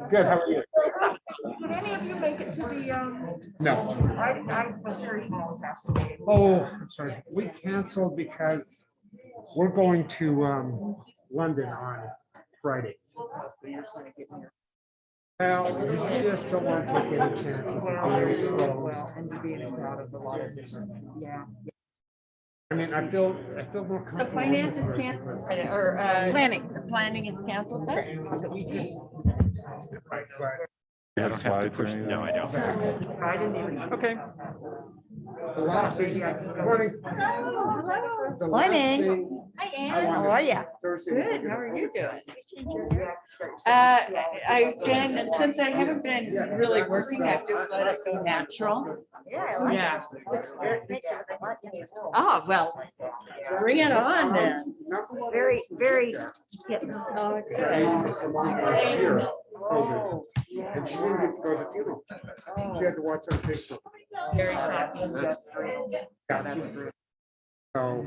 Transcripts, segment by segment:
Good, how are you? Did any of you make it to the, No. when Terry Small passed away? Oh, I'm sorry. We canceled because we're going to London on Friday. Well, we just don't want to take any chances of being exposed. And to be in a crowd of a lot of different, yeah. I mean, I feel more comfortable. The finance is canceled, or planning is canceled. Yeah, slides or anything? No, I don't. I didn't even. Okay. The last thing, morning. The last Morning. thing Hi, I Ann. wanted How are you? Thursday. Good. How are you doing? I've been, since I haven't been really working, I've just let it go natural. Yeah. Oh, well, bring it on then. Very, very. Oh, Last year, COVID, and she didn't get to go to the funeral. She had to watch on Facebook. Very shocking. So,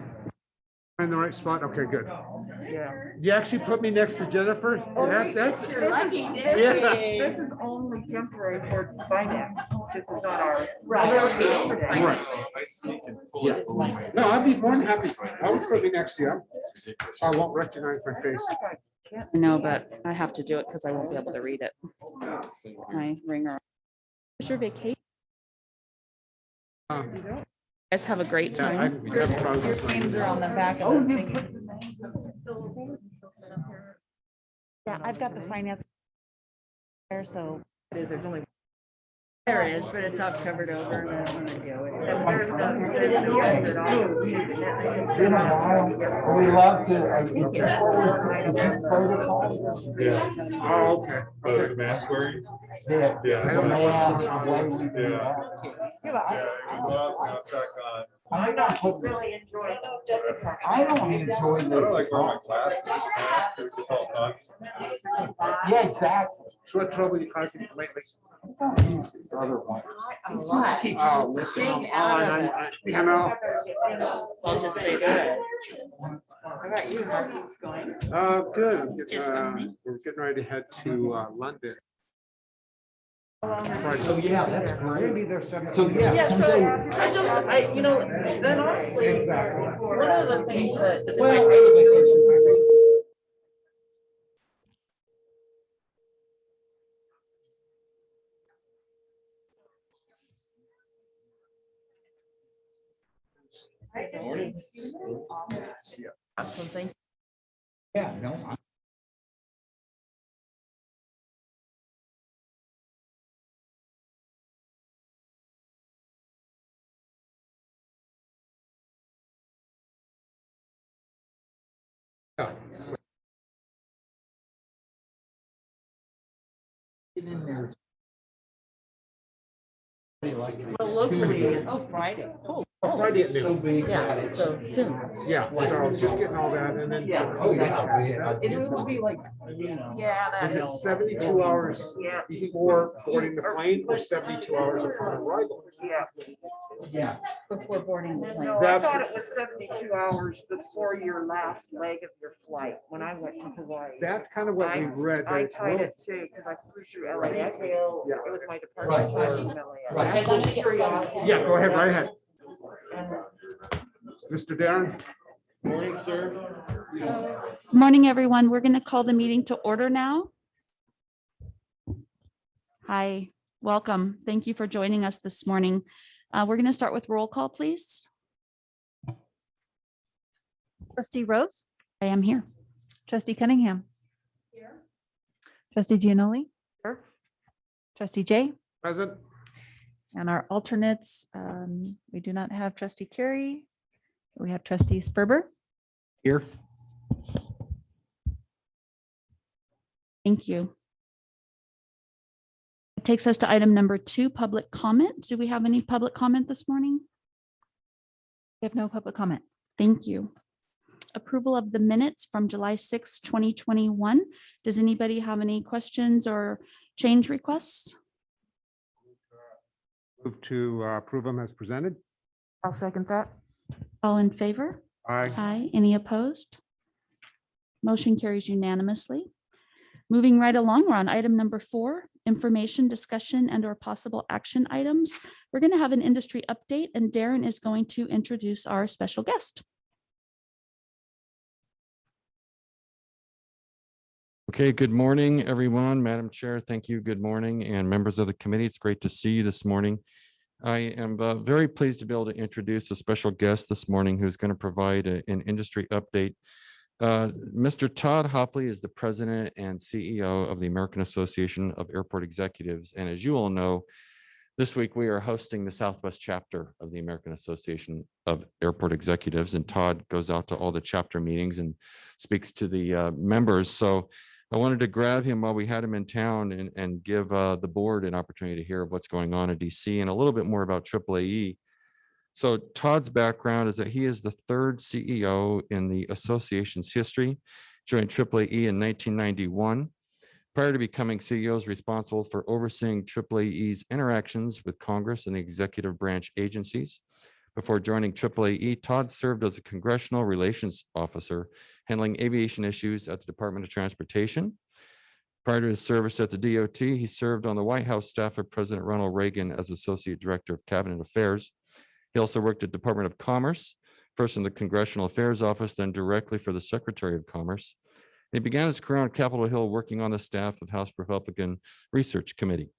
I'm in the right spot? Okay, good. Yeah. You actually put me next to Jennifer? That's. You're lucky, Yeah. This is only temporary for finance. This is not our. Right. Right. Yeah. No, I'd be more than happy. I would put me next to you. I won't recognize my face. No, but I have to do it because I won't be able to read it. My ringer. What's your vacation? You guys have a great Yeah, time. I have problems Your with my- names are on the back of the thing. Yeah, I've got the finance there, so. There's only. There is, but it's all covered over. And I want to do it. We love to. Oh, okay. Oh, the mask wearing? Yeah. Yeah. I don't know what's going on. The way we do Yeah. that. Back on. I'm not putting- Really enjoy it. I don't enjoy I don't this. like wearing my glasses. Mask, it's all hot. Yeah, exactly. So what trouble you causing lately? I don't use this other one. It just keeps Oh, slipping. you know, I'll just say that. How about you, Mark? Keeps going. good. Just listening. We're getting ready to head to London. So, yeah, that's great. So, Yeah, yeah. so someday- I just, then honestly, Exactly. one of the things that. Something. Yeah, no. Yeah. Get in there. Well, locally, it's Friday. Friday at So noon. big. Yeah, so soon. Yeah, so just getting all that and then. Yeah. Oh, yeah. It will be like, yeah, Is it 72 hours Yeah, before boarding the plane or 72 hours upon arrival? yeah. Yeah. Before boarding the plane. No, I That's thought what- it was 72 hours before your last leg of your flight when I went to Hawaii. That's kind of what we've read. that I it's tied real- it too, because I flew through LAX. It Yeah. was my departure Right. time from LAX. Right. Yeah, go ahead, right ahead. Mr. Darren? Morning, sir. Morning, everyone. We're going to call the meeting to order now. Hi, welcome. Thank you for joining us this morning. We're going to start with roll call, please. Trustee Rose, I am here. trustee Cunningham. Trustee Gianoli. Trustee Jay, Present? and our alternates, we do not have trustee Carey. We have trustee Sperber. Here. Thank you. It takes us to item number 2, public comment. Do we have any public comment this morning? We have no public comment. Thank you. Approval of the minutes from July 6, 2021. Does anybody have any questions or change requests? Move to approve them as presented. I'll second that. All in favor? Aye. Aye. Any opposed? Motion carries unanimously. Moving right along, we're on item number 4, information, discussion, and or possible action items. We're going to have an industry update, and Darren is going to introduce our special guest. Okay, good morning, everyone. Madam Chair, thank you. Good morning, and members of the committee. It's great to see you this morning. I am very pleased to be able to introduce a special guest this morning who's going to provide an industry update. Mr. Todd Hopley is the president and CEO of the American Association of Airport Executives. And as you all know, this week we are hosting the Southwest chapter of the American Association of Airport Executives. And Todd goes out to all the chapter meetings and speaks to the members. So I wanted to grab him while we had him in town and give the board an opportunity to hear what's going on in DC and a little bit more about AAAE. So Todd's background is that he is the 3rd CEO in the association's history, joined AAAE in 1991. Prior to becoming CEO, he was responsible for overseeing AAAE's interactions with Congress and the executive branch agencies. Before joining AAAE, Todd served as a congressional relations officer, handling aviation issues at the Department of Transportation. Prior to his service at the DOT, he served on the White House staff of President Ronald Reagan as Associate Director of Cabinet Affairs. He also worked at Department of Commerce, first in the Congressional Affairs Office, then directly for the Secretary of Commerce. He began his career on Capitol Hill working on the staff of House Republican Research Committee.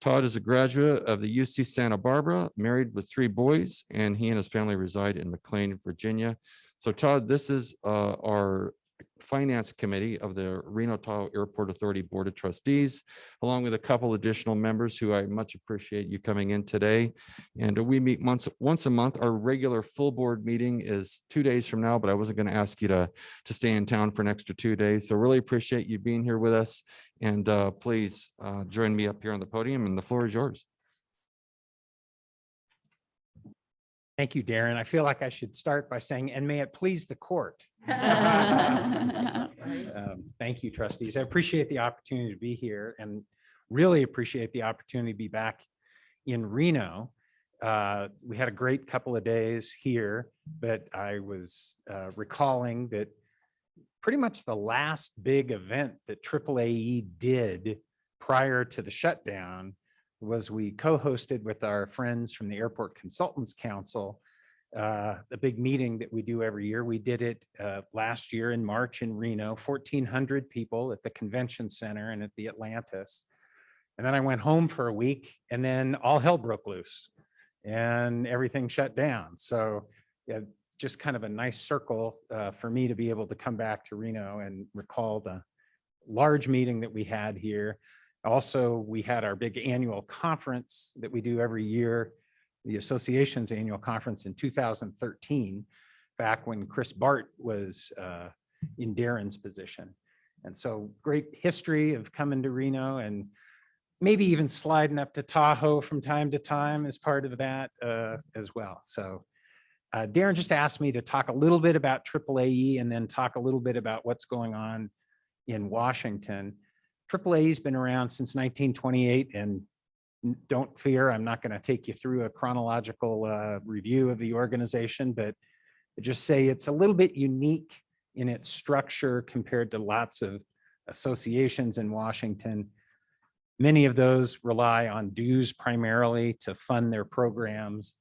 Todd is a graduate of the UC Santa Barbara, married with 3 boys, and he and his family reside in McLean, Virginia. So Todd, this is our Finance Committee of the Reno Tahoe Airport Authority Board of Trustees, along with a couple additional members who I much appreciate you coming in today. And we meet once a month. Our regular full board meeting is 2 days from now, but I wasn't going to ask you to stay in town for an extra 2 days. So really appreciate you being here with us. And please join me up here on the podium, and the floor is yours. Thank you, Darren. I feel like I should start by saying, and may it please the court. Thank you, trustees. I appreciate the opportunity to be here and really appreciate the opportunity to be back in Reno. We had a great couple of days here, but I was recalling that pretty much the last big event that AAAE did prior to the shutdown was we co-hosted with our friends from the Airport Consultants Council, a big meeting that we do every year. We did it last year in March in Reno, 1,400 people at the convention center and at the Atlantis. And then I went home for a week, and then all hell broke loose and everything shut down. So yeah, just kind of a nice circle for me to be able to come back to Reno and recall the large meeting that we had here. Also, we had our big annual conference that we do every year, the association's annual conference in 2013, back when Chris Bart was in Darren's position. And so great history of coming to Reno and maybe even sliding up to Tahoe from time to time as part of that as well. So Darren just asked me to talk a little bit about AAAE and then talk a little bit about what's going on in Washington. AAA has been around since 1928, and don't fear, I'm not going to take you through a chronological review of the organization, but just say it's a little bit unique in its structure compared to lots of associations in Washington. Many of those rely on dues primarily to fund their programs.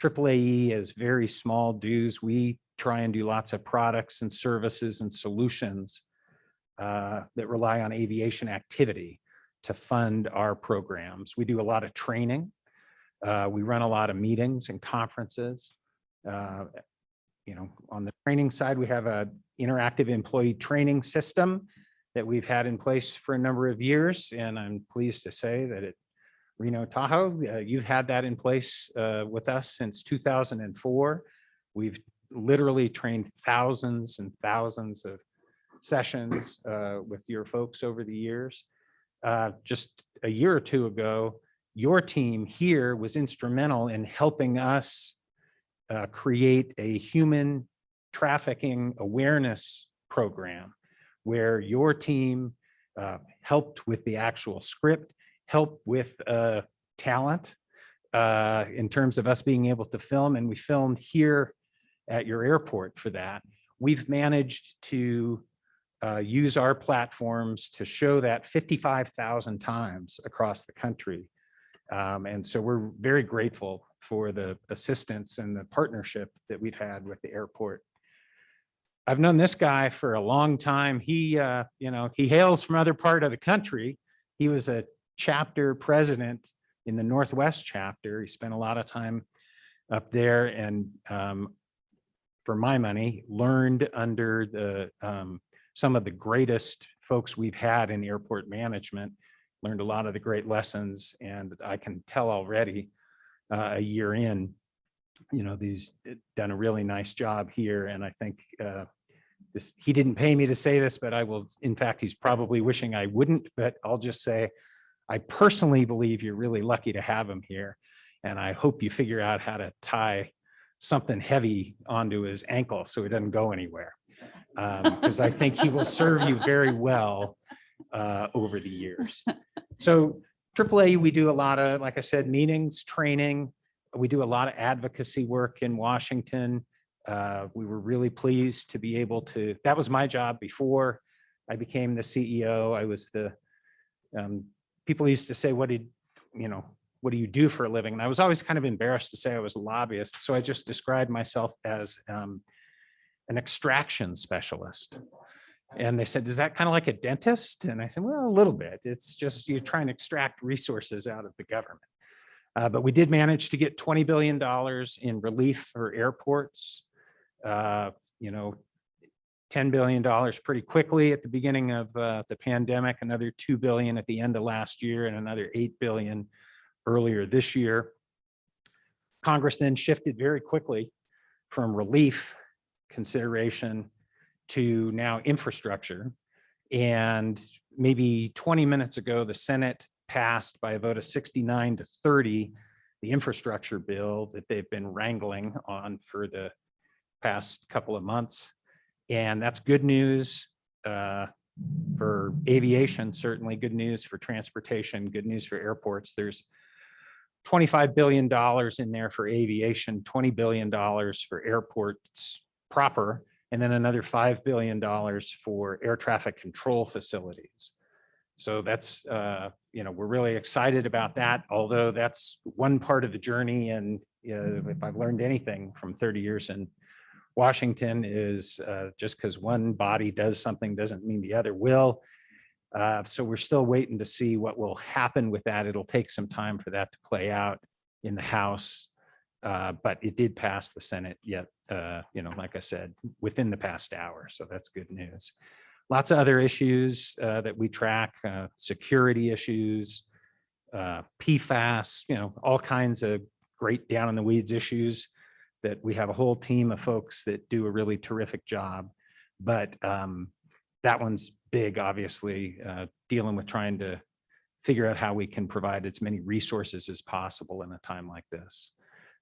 AAAE is very small dues. We try and do lots of products and services and solutions that rely on aviation activity to fund our programs. We do a lot of training. We run a lot of meetings and conferences. On the training side, we have an interactive employee training system that we've had in place for a number of years. And I'm pleased to say that at Reno Tahoe, you've had that in place with us since 2004. We've literally trained thousands and thousands of sessions with your folks over the years. Just a year or two ago, your team here was instrumental in helping us create a human trafficking awareness program where your team helped with the actual script, helped with talent in terms of us being able to film, and we filmed here at your airport for that. We've managed to use our platforms to show that 55,000 times across the country. And so we're very grateful for the assistance and the partnership that we've had with the airport. I've known this guy for a long time. He hails from other part of the country. He was a chapter president in the Northwest chapter. He spent a lot of time up there and for my money, learned under the some of the greatest folks we've had in airport management, learned a lot of the great lessons. And I can tell already a year in, he's done a really nice job here. And I think he didn't pay me to say this, but I will, in fact, he's probably wishing I wouldn't, but I'll just say, I personally believe you're really lucky to have him here. And I hope you figure out how to tie something heavy onto his ankle so he doesn't go anywhere. Because I think he will serve you very well over the years. So AAA, we do a lot of, like I said, meetings, training. We do a lot of advocacy work in Washington. We were really pleased to be able to, that was my job before I became the CEO. I was the, people used to say, what do you do for a living? And I was always kind of embarrassed to say I was a lobbyist. So I just described myself as an extraction specialist. And they said, is that kind of like a dentist? And I said, well, a little bit. It's just you're trying to extract resources out of the government. But we did manage to get $20 billion in relief for airports. $10 billion pretty quickly at the beginning of the pandemic, another $2 billion at the end of last year, and another $8 billion earlier this year. Congress then shifted very quickly from relief consideration to now infrastructure. And maybe 20 minutes ago, the Senate passed by a vote of 69-30, the infrastructure bill that they've been wrangling on for the past couple of months. And that's good news for aviation, certainly good news for transportation, good news for airports. There's $25 billion in there for aviation, $20 billion for airports proper, and then another $5 billion for air traffic control facilities. So that's, we're really excited about that, although that's one part of the journey. And if I've learned anything from 30 years in Washington is just because one body does something doesn't mean the other will. So we're still waiting to see what will happen with that. It'll take some time for that to play out in the House, but it did pass the Senate yet, like I said, within the past hour. So that's good news. Lots of other issues that we track, security issues, PFAS, all kinds of great down in the weeds issues that we have a whole team of folks that do a really terrific job. But that one's big, obviously, dealing with trying to figure out how we can provide as many resources as possible in a time like this.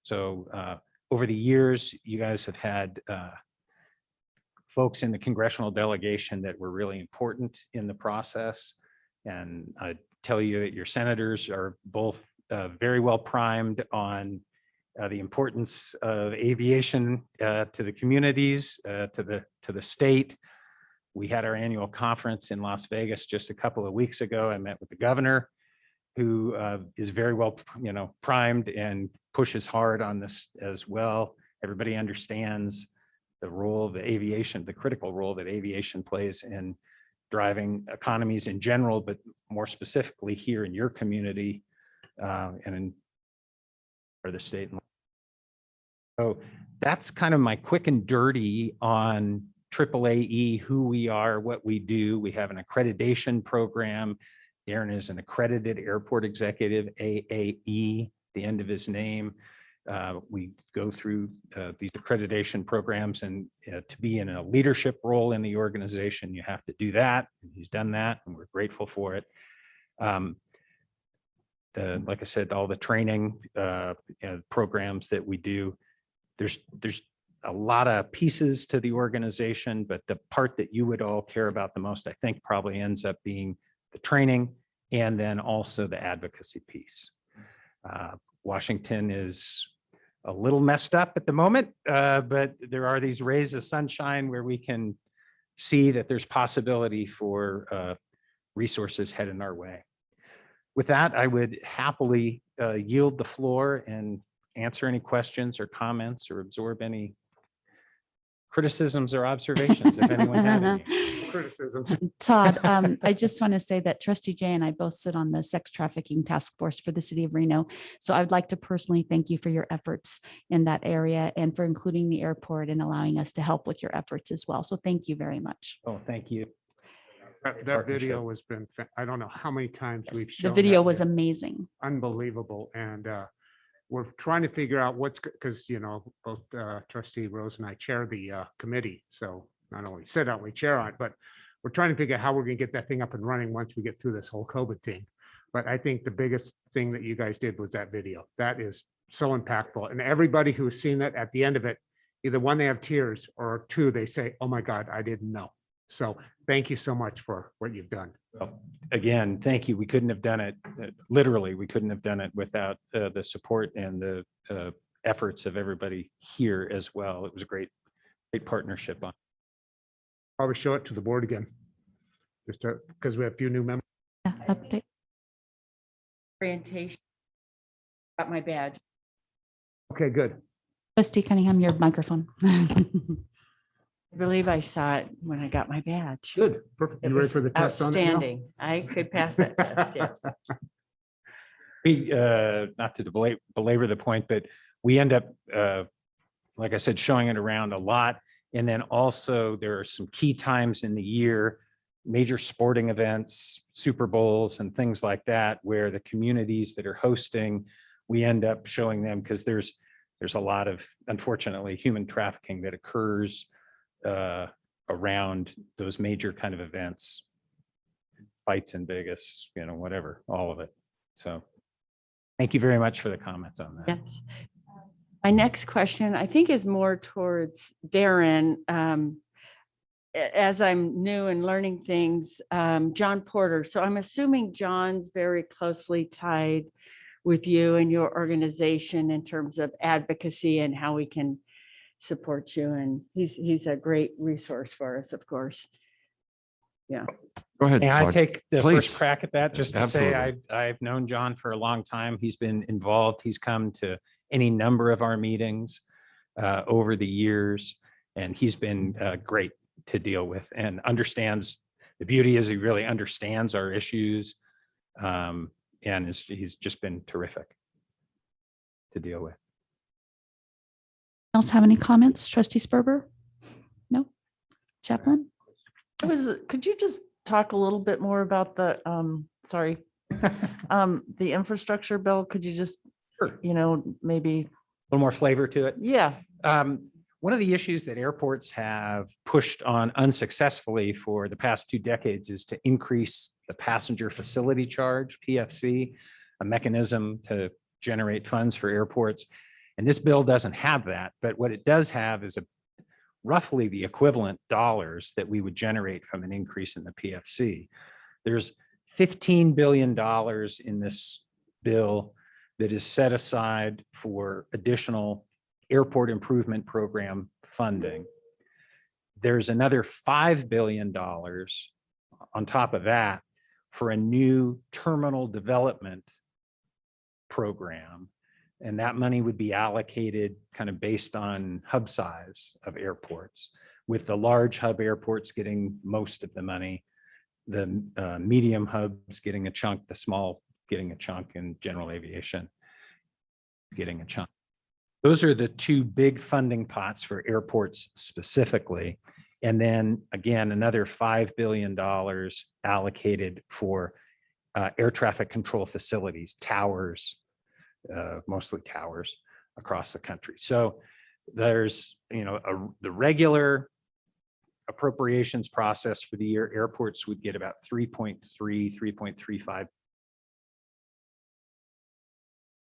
So over the years, you guys have had folks in the congressional delegation that were really important in the process. And I tell you that your senators are both very well primed on the importance of aviation to the communities, to the state. We had our annual conference in Las Vegas just a couple of weeks ago. I met with the governor, who is very well, primed and pushes hard on this as well. Everybody understands the role of the aviation, the critical role that aviation plays in driving economies in general, but more specifically here in your community and in the state. So that's kind of my quick and dirty on AAAE, who we are, what we do. We have an accreditation program. Darren is an accredited airport executive, AAE, the end of his name. We go through these accreditation programs, and to be in a leadership role in the organization, you have to do that. And he's done that, and we're grateful for it. Like I said, all the training programs that we do, there's a lot of pieces to the organization, but the part that you would all care about the most, I think, probably ends up being the training and then also the advocacy piece. Washington is a little messed up at the moment, but there are these rays of sunshine where we can see that there's possibility for resources headed our way. With that, I would happily yield the floor and answer any questions or comments or absorb any criticisms or observations if anyone had any. Criticisms. Todd, I just want to say that Trustee Jay and I both sit on the Sex Trafficking Task Force for the City of Reno. So I would like to personally thank you for your efforts in that area and for including the airport and allowing us to help with your efforts as well. So thank you very much. Oh, thank you. That video has been, I don't know how many times we've The shown. video that. was amazing. Unbelievable. And we're trying to figure out what's, because, you know, both Trustee Rose and I chair the committee. So not only sit on, we chair on it, but we're trying to figure out how we're going to get that thing up and running once we get through this whole COVID thing. But I think the biggest thing that you guys did was that video. That is so impactful. And everybody who has seen that at the end of it, either one, they have tears, or two, they say, oh my God, I didn't know. So thank you so much for what you've done. Again, thank you. We couldn't have done it. Literally, we couldn't have done it without the support and the efforts of everybody here as well. It was a great partnership on. Probably show it to the board again. Just because we have a few new members. Yeah, update. Orientation. Got my badge. Okay, good. Trustee Cunningham, your microphone. I believe I saw it when I got my badge. Good. Perfect. It You ready was for the test on it now? outstanding. I could pass that test, yes. We, not to belabor the point, but we end up, like I said, showing it around a lot. And then also there are some key times in the year, major sporting events, Super Bowls and things like that, where the communities that are hosting, we end up showing them because there's a lot of, unfortunately, human trafficking that occurs around those major kind of events, fights in Vegas, you know, whatever, all of it. So thank you very much for the comments on that. Yes. My next question, I think, is more towards Darren. As I'm new and learning things, John Porter. So I'm assuming John's very closely tied with you and your organization in terms of advocacy and how we can support you. And he's a great resource for us, of course. Yeah. Go ahead. May I Todd. take the Please. first crack at that? Just to say, Absolutely. I've known John for a long time. He's been involved. He's come to any number of our meetings over the years, and he's been great to deal with and understands. The beauty is he really understands our issues, and he's just been terrific to deal with. Else have any comments? Trustee Sperber? No? Chaplain? Could you just talk a little bit more about the, the infrastructure bill? Could you just, Sure. maybe, A little more flavor to it. yeah. One of the issues that airports have pushed on unsuccessfully for the past 2 decades is to increase the passenger facility charge, PFC, a mechanism to generate funds for airports. And this bill doesn't have that, but what it does have is roughly the equivalent dollars that we would generate from an increase in the PFC. There's $15 billion in this bill that is set aside for additional airport improvement program funding. There's another $5 billion on top of that for a new terminal development program. And that money would be allocated kind of based on hub size of airports, with the large hub airports getting most of the money, the medium hubs getting a chunk, the small getting a chunk, and general aviation getting a chunk. Those are the 2 big funding pots for airports specifically. And then again, another $5 billion allocated for air traffic control facilities, towers, mostly towers across the country. So there's, the regular appropriations process for the year, airports would get about 3.35.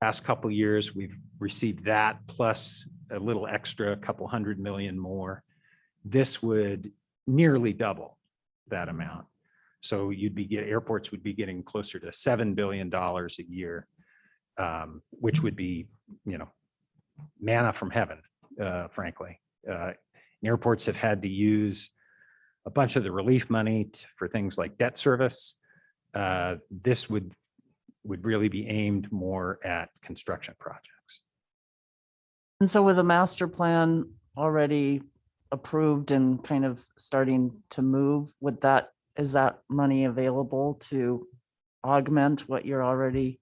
Past couple of years, we've received that plus a little extra, a couple $100 million more. This would nearly double that amount. So airports would be getting closer to $7 billion a year, which would be, manna from heaven, frankly. Airports have had to use a bunch of the relief money for things like debt service. This would really be aimed more at construction projects. And so with a master plan already approved and kind of starting to move, is that money available to augment what you're already,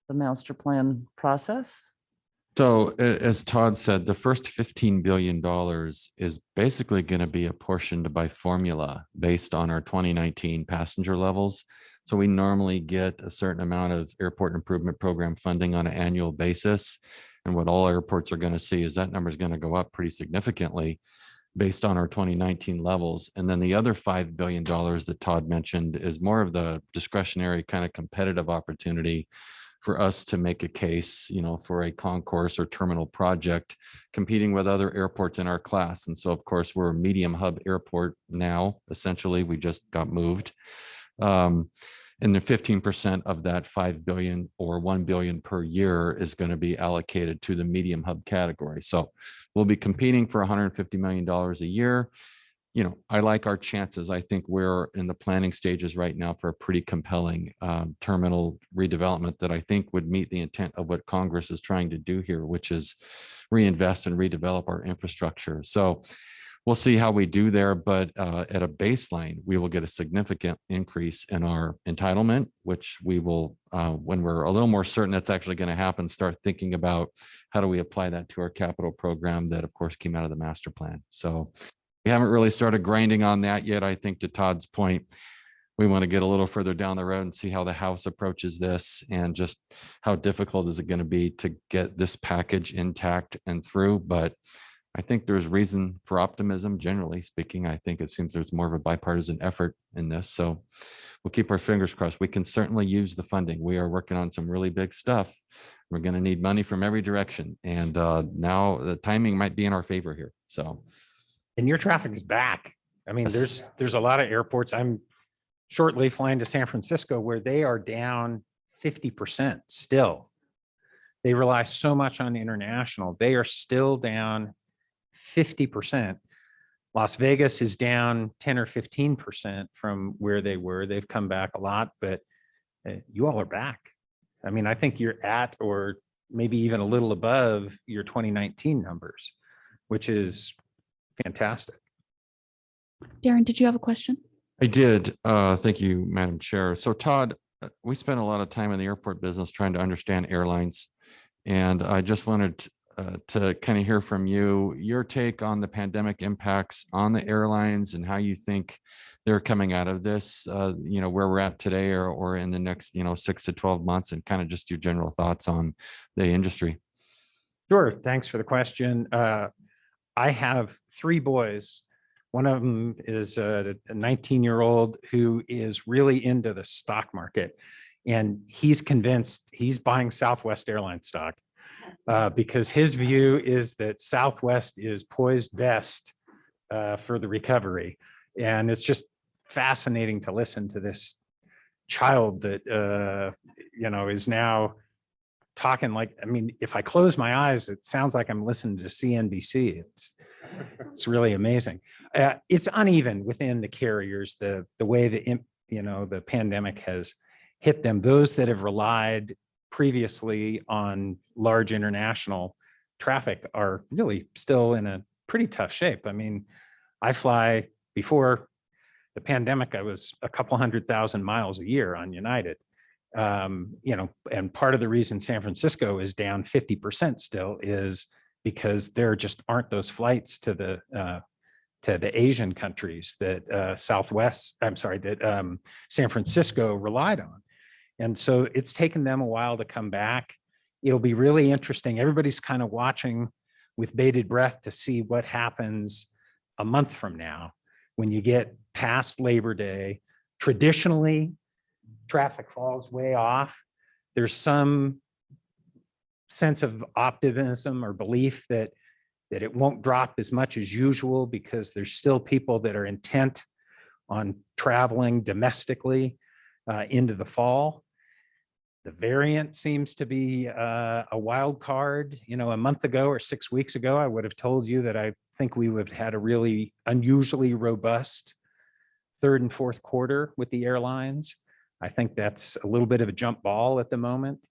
the master plan process? So as Todd said, the first $15 billion is basically going to be apportioned by formula based on our 2019 passenger levels. So we normally get a certain amount of airport improvement program funding on an annual basis. And what all airports are going to see is that number is going to go up pretty significantly based on our 2019 levels. And then the other $5 billion that Todd mentioned is more of the discretionary kind of competitive opportunity for us to make a case, for a concourse or terminal project competing with other airports in our class. And so, of course, we're a medium hub airport now. Essentially, we just got moved. And the 15% of that 5 billion or 1 billion per year is going to be allocated to the medium hub category. So we'll be competing for $150 million a year. I like our chances. I think we're in the planning stages right now for a pretty compelling terminal redevelopment that I think would meet the intent of what Congress is trying to do here, which is reinvest and redevelop our infrastructure. So we'll see how we do there, but at a baseline, we will get a significant increase in our entitlement, which we will, when we're a little more certain that's actually going to happen, start thinking about how do we apply that to our capital program that, of course, came out of the master plan. So we haven't really started grinding on that yet. I think to Todd's point, we want to get a little further down the road and see how the House approaches this and just how difficult is it going to be to get this package intact and through. But I think there's reason for optimism, generally speaking. I think it seems there's more of a bipartisan effort in this. So we'll keep our fingers crossed. We can certainly use the funding. We are working on some really big stuff. We're going to need money from every direction. And now the timing might be in our favor here. So. And your traffic is back. I mean, Yes. there's a lot of airports. I'm shortly flying to San Francisco where they are down 50% still. They rely so much on international. They are still down 50%. Las Vegas is down 10 or 15% from where they were. They've come back a lot, but you all are back. I mean, I think you're at or maybe even a little above your 2019 numbers, which is fantastic. Darren, did you have a question? I did. Thank you, Madam Chair. So Todd, we spent a lot of time in the airport business trying to understand airlines. And I just wanted to kind of hear from you, your take on the pandemic impacts on the airlines and how you think they're coming out of this, where we're at today or in the next, 6 to 12 months, and kind of just your general thoughts on the industry. Sure. Thanks for the question. I have 3 boys. One of them is a 19-year-old who is really into the stock market, and he's convinced he's buying Southwest Airlines stock because his view is that Southwest is poised best for the recovery. And it's just fascinating to listen to this child that, is now talking like, I mean, if I close my eyes, it sounds like I'm listening to CNBC. It's really amazing. It's uneven within the carriers, the way the pandemic has hit them. Those that have relied previously on large international traffic are really still in a pretty tough shape. I mean, I fly before the pandemic, I was a couple 100,000 miles a year on United. And part of the reason San Francisco is down 50% still is because there just aren't those flights to the Asian countries that San Francisco relied on. And so it's taken them a while to come back. It'll be really interesting. Everybody's kind of watching with bated breath to see what happens a month from now when you get past Labor Day. Traditionally, traffic falls way off. There's some sense of optimism or belief that it won't drop as much as usual because there's still people that are intent on traveling domestically into the fall. The variant seems to be a wild card. A month ago or 6 weeks ago, I would have told you that I think we would have had a really unusually robust third and fourth quarter with the airlines. I think that's a little bit of a jump ball at the moment.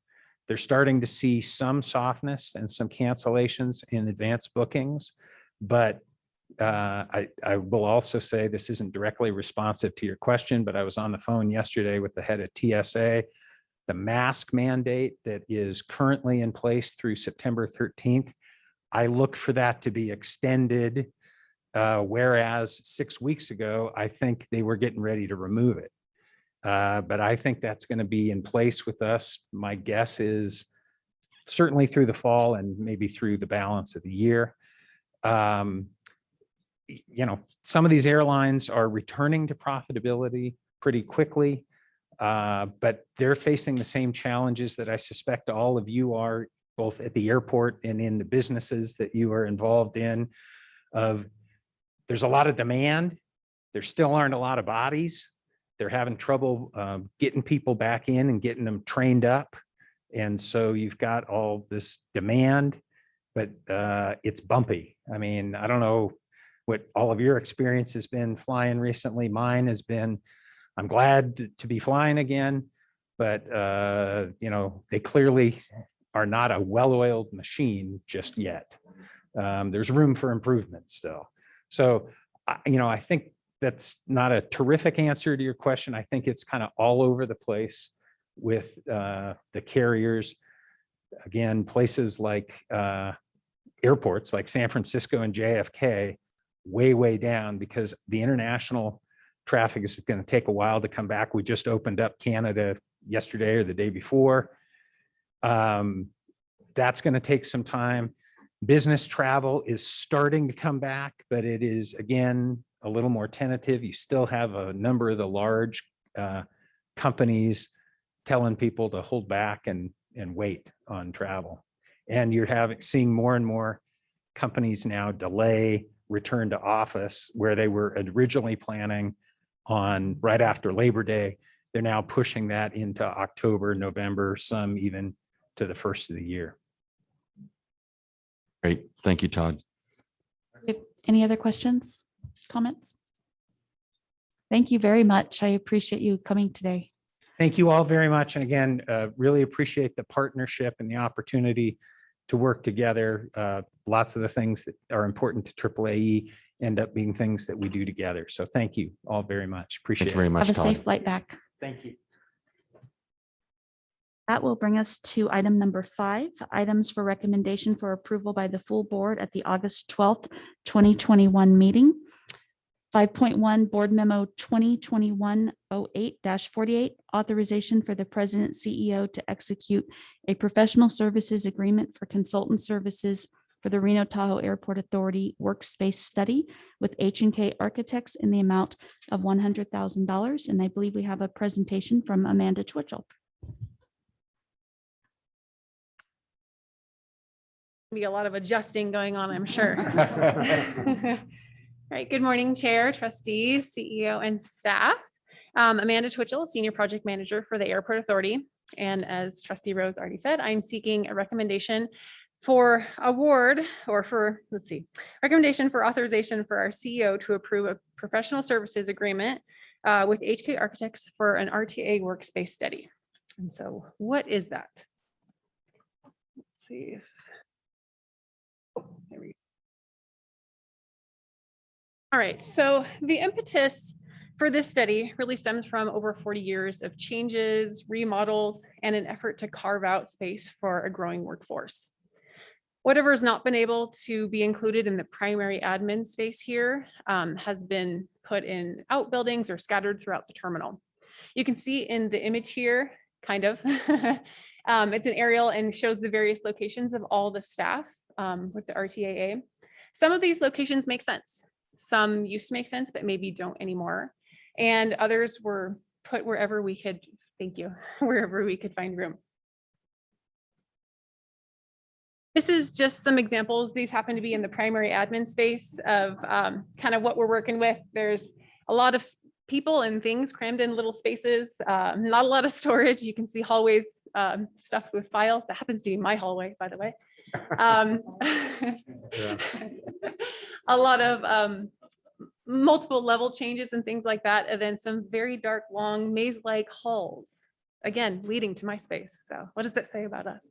They're starting to see some softness and some cancellations in advanced bookings, but I will also say this isn't directly responsive to your question, but I was on the phone yesterday with the head of TSA. The mask mandate that is currently in place through September 13th, I look for that to be extended. Whereas 6 weeks ago, I think they were getting ready to remove it. But I think that's going to be in place with us. My guess is certainly through the fall and maybe through the balance of the year. Some of these airlines are returning to profitability pretty quickly, but they're facing the same challenges that I suspect all of you are, both at the airport and in the businesses that you are involved in. There's a lot of demand. There still aren't a lot of bodies. They're having trouble getting people back in and getting them trained up. And so you've got all this demand, but it's bumpy. I mean, I don't know what all of your experience has been flying recently. Mine has been, I'm glad to be flying again, but they clearly are not a well-oiled machine just yet. There's room for improvement still. So, I think that's not a terrific answer to your question. I think it's kind of all over the place with the carriers. Again, places like airports like San Francisco and JFK, way down because the international traffic is going to take a while to come back. We just opened up Canada yesterday or the day before. That's going to take some time. Business travel is starting to come back, but it is, again, a little more tentative. You still have a number of the large companies telling people to hold back and wait on travel. And you're seeing more and more companies now delay return to office where they were originally planning on right after Labor Day. They're now pushing that into October, November, some even to the first of the year. Great. Thank you, Todd. Any other questions, comments? Thank you very much. I appreciate you coming today. Thank you all very much. And again, really appreciate the partnership and the opportunity to work together. Lots of the things that are important to AAAE end up being things that we do together. So thank you all very much. Appreciate Thank you very it. much, Have a Todd. safe flight back. Thank you. That will bring us to item number 5, items for recommendation for approval by the full board at the August 12th, 2021 meeting. 5.1 Board Memo 2021-08-48, authorization for the President CEO to execute a professional services agreement for consultant services for the Reno Tahoe Airport Authority workspace study with H&K Architects in the amount of $100,000. And I believe we have a presentation from Amanda Twitchell. Be a lot of adjusting going on, I'm sure. All right, good morning, Chair, Trustees, CEO, and staff. Amanda Twitchell, Senior Project Manager for the Airport Authority. And as Trustee Rose already said, I'm seeking a recommendation for award or for, recommendation for authorization for our CEO to approve a professional services agreement with HK Architects for an RTA workspace study. And so what is that? Let's see. There we go. All right, so the impetus for this study really stems from over 40 years of changes, remodels, and an effort to carve out space for a growing workforce. Whatever has not been able to be included in the primary admin space here has been put in outbuildings or scattered throughout the terminal. You can see in the image here, kind of, it's an aerial and shows the various locations of all the staff with the RTAA. Some of these locations make sense. Some used to make sense, but maybe don't anymore. And others were put wherever we could, wherever we could find room. This is just some examples. These happen to be in the primary admin space of kind of what we're working with. There's a lot of people and things crammed in little spaces, not a lot of storage. You can see hallways stuffed with files. That happens to be my hallway, by the way. a lot of multiple level changes and things like that, and then some very dark, long maze-like halls. Again, leading to my space. So what does that say about us?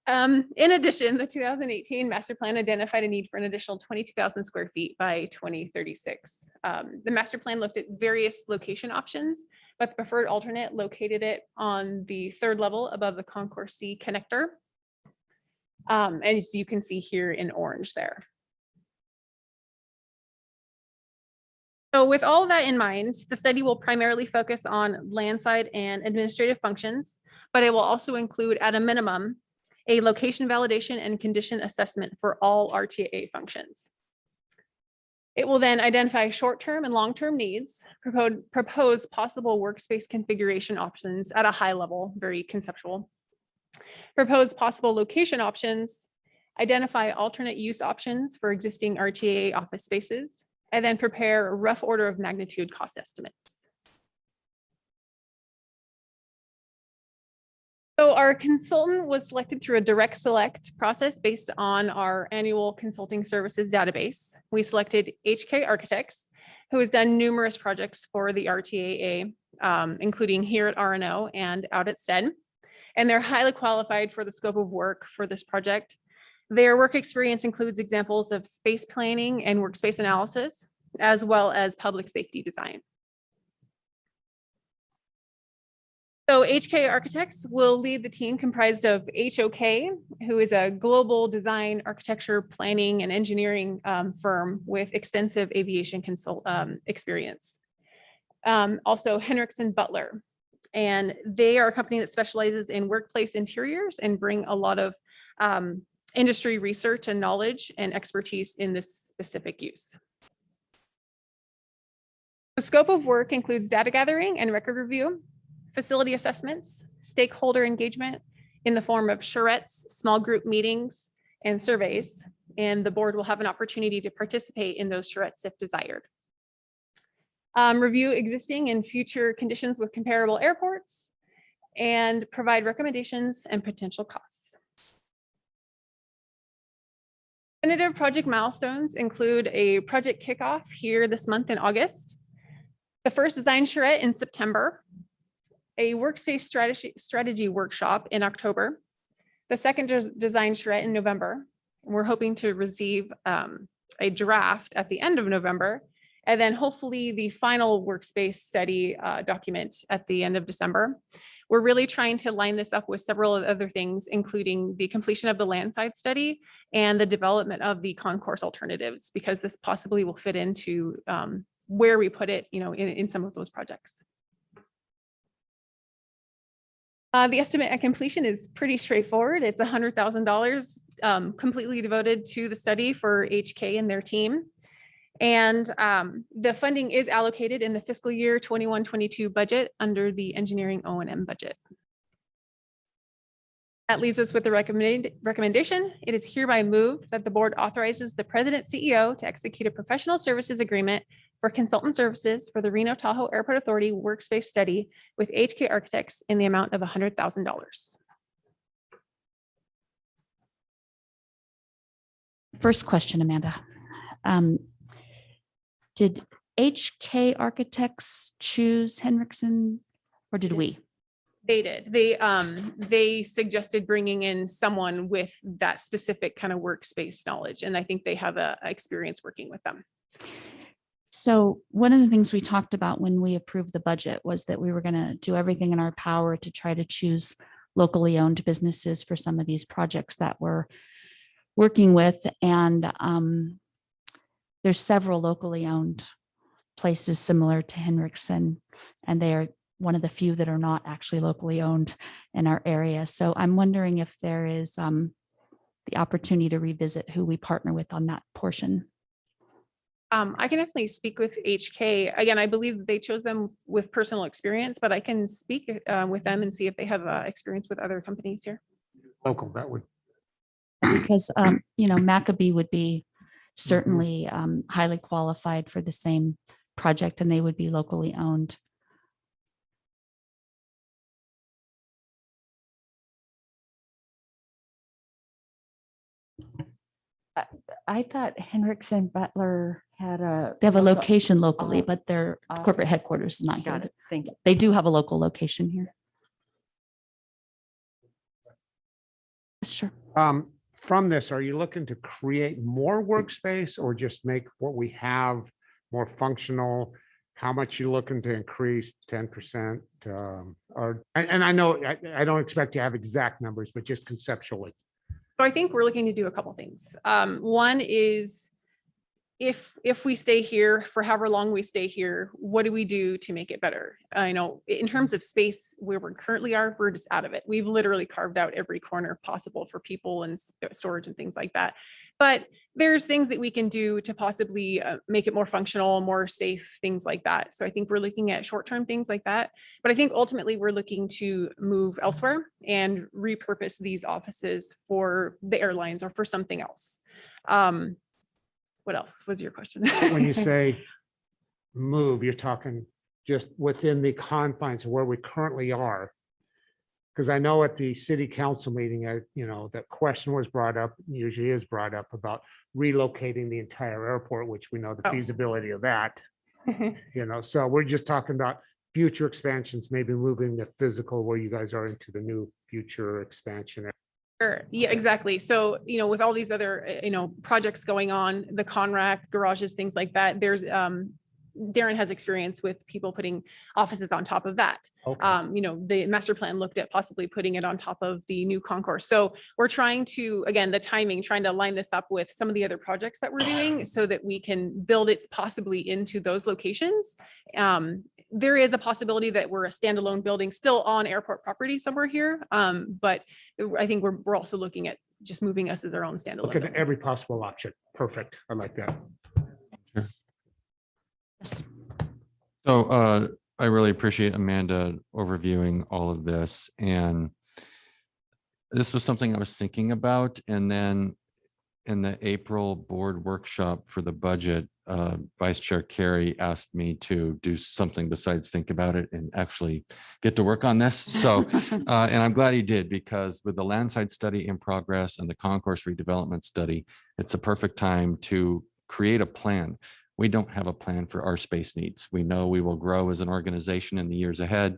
In addition, the 2018 master plan identified a need for an additional 22,000 square feet by 2036. The master plan looked at various location options, but the preferred alternate located it on the 3rd level above the Concourse C connector. And as you can see here in orange there. So with all of that in mind, the study will primarily focus on landside and administrative functions, but it will also include, at a minimum, a location validation and condition assessment for all RTAA functions. It will then identify short-term and long-term needs, propose possible workspace configuration options at a high level, very conceptual, propose possible location options, identify alternate use options for existing RTAA office spaces, and then prepare a rough order of magnitude cost estimates. So our consultant was selected through a direct select process based on our annual consulting services database. We selected HK Architects, who has done numerous projects for the RTAA, including here at RNO and out at STED. And they're highly qualified for the scope of work for this project. Their work experience includes examples of space planning and workspace analysis, as well as public safety design. So HK Architects will lead the team comprised of HOK, who is a global design, architecture, planning, and engineering firm with extensive aviation experience. Also Henriksen Butler, and they are a company that specializes in workplace interiors and bring a lot of industry research and knowledge and expertise in this specific use. The scope of work includes data gathering and record review, facility assessments, stakeholder engagement in the form of charrettes, small group meetings, and surveys. And the board will have an opportunity to participate in those charrettes if desired. Review existing and future conditions with comparable airports and provide recommendations and potential costs. Tentative project milestones include a project kickoff here this month in August, the first design charrette in September, a workspace strategy workshop in October, the second design charrette in November. We're hoping to receive a draft at the end of November, and then hopefully the final workspace study document at the end of December. We're really trying to line this up with several other things, including the completion of the landside study and the development of the concourse alternatives, because this possibly will fit into where we put it, in some of those projects. The estimate at completion is pretty straightforward. It's $100,000 completely devoted to the study for HK and their team. And the funding is allocated in the fiscal year 21-22 budget under the engineering O&M budget. That leaves us with the recommendation. It is hereby moved that the board authorizes the president CEO to execute a professional services agreement for consultant services for the Reno Tahoe Airport Authority workspace study with HK Architects in the amount of $100,000. First question, Amanda. Did HK Architects choose Henriksen or did we? They did. They suggested bringing in someone with that specific kind of workspace knowledge, and I think they have a experience working with them. So one of the things we talked about when we approved the budget was that we were going to do everything in our power to try to choose locally owned businesses for some of these projects that we're working with. And there's several locally owned places similar to Henriksen, and they are one of the few that are not actually locally owned in our area. So I'm wondering if there is the opportunity to revisit who we partner with on that portion. I can definitely speak with HK. Again, I believe they chose them with personal experience, but I can speak with them and see if they have experience with other companies here. Local, that would. Because, Maccabee would be certainly highly qualified for the same project, and they would be locally owned. I thought Hendrickson Butler had a. They have a local- location locally, Oh, but their oh, corporate headquarters is not here. Got it. Thank you. They do have a local location here. Sure. From this, are you looking to create more workspace or just make what we have more functional? How much you looking to increase, 10%? And I know, I don't expect you to have exact numbers, but just conceptually. So I think we're looking to do a couple things. One is if we stay here for however long we stay here, what do we do to make it better? I know in terms of space where we currently are, we're just out of it. We've literally carved out every corner possible for people and storage and things like that. But there's things that we can do to possibly make it more functional, more safe, things like that. So I think we're looking at short-term things like that. But I think ultimately we're looking to move elsewhere and repurpose these offices for the airlines or for something else. What else was your question? When you say move, you're talking just within the confines of where we currently are. Because I know at the city council meeting, that question was brought up, usually is brought up about relocating the entire airport, which we know the Oh. feasibility of that. So we're just talking about future expansions, maybe moving the physical where you guys are into the new future expansion. Sure. Yeah, exactly. So, with all these other, projects going on, the Conrack garages, things like that, there's, Darren has experience with people putting offices on top of that. Okay. The master plan looked at possibly putting it on top of the new concourse. So we're trying to, again, the timing, trying to line this up with some of the other projects that we're doing so that we can build it possibly into those locations. There is a possibility that we're a standalone building still on airport property somewhere here. But I think we're also looking at just moving us as our own standalone. Look at building. every possible option. Perfect. I like that. Yes. So I really appreciate Amanda overviewing all of this. And this was something I was thinking about. And then in the April board workshop for the budget, Vice Chair Carey asked me to do something besides think about it and actually get to work on this. So, and I'm glad he did, because with the landside study in progress and the concourse redevelopment study, it's a perfect time to create a plan. We don't have a plan for our space needs. We know we will grow as an organization in the years ahead.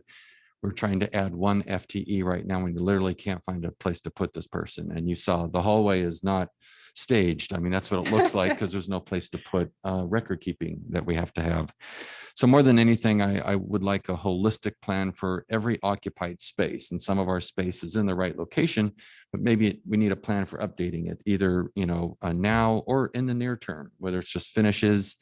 We're trying to add one FTE right now. We literally can't find a place to put this person. And you saw the hallway is not staged. I mean, that's what it looks like because there's no place to put record keeping that we have to have. So more than anything, I would like a holistic plan for every occupied space. And some of our space is in the right location, but maybe we need a plan for updating it either, now or in the near term, whether it's just finishes.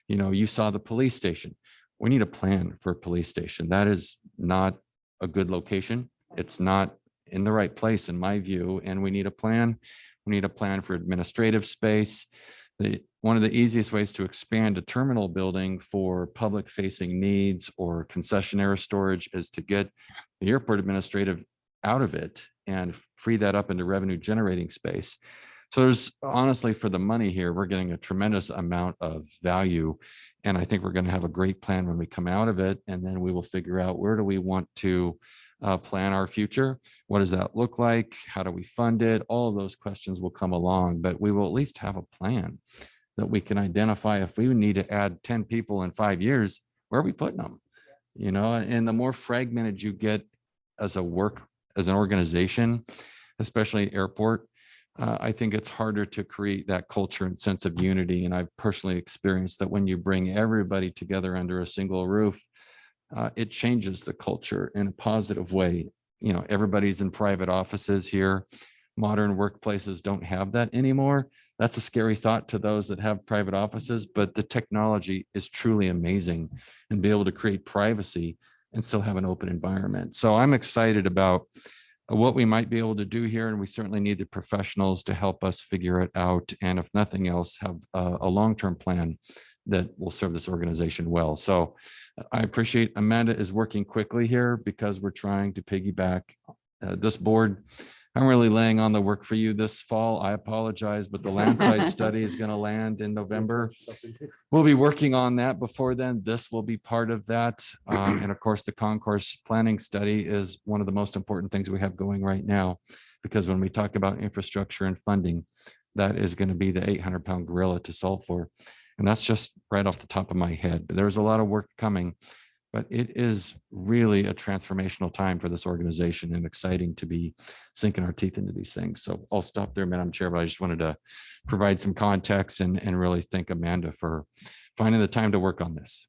You saw the police station. We need a plan for a police station. That is not a good location. It's not in the right place in my view. And we need a plan. We need a plan for administrative space. One of the easiest ways to expand a terminal building for public facing needs or concessionaire storage is to get the airport administrative out of it and free that up into revenue generating space. So there's honestly, for the money here, we're getting a tremendous amount of value. And I think we're going to have a great plan when we come out of it. And then we will figure out where do we want to plan our future? What does that look like? How do we fund it? All of those questions will come along, but we will at least have a plan that we can identify if we need to add 10 people in 5 years, where are we putting them? And the more fragmented you get as an organization, especially airport, I think it's harder to create that culture and sense of unity. And I've personally experienced that when you bring everybody together under a single roof, it changes the culture in a positive way. Everybody's in private offices here. Modern workplaces don't have that anymore. That's a scary thought to those that have private offices, but the technology is truly amazing and be able to create privacy and still have an open environment. So I'm excited about what we might be able to do here. And we certainly need the professionals to help us figure it out. And if nothing else, have a long-term plan that will serve this organization well. So I appreciate Amanda is working quickly here because we're trying to piggyback this board. I'm really laying on the work for you this fall. I apologize, but the landside study is going to land in November. We'll be working on that before then. This will be part of that. And of course, the concourse planning study is one of the most important things we have going right now, because when we talk about infrastructure and funding, that is going to be the 800-pound gorilla to solve for. And that's just right off the top of my head. But there's a lot of work coming, but it is really a transformational time for this organization and exciting to be sinking our teeth into these things. So I'll stop there, Madam Chair, but I just wanted to provide some context and really thank Amanda for finding the time to work on this.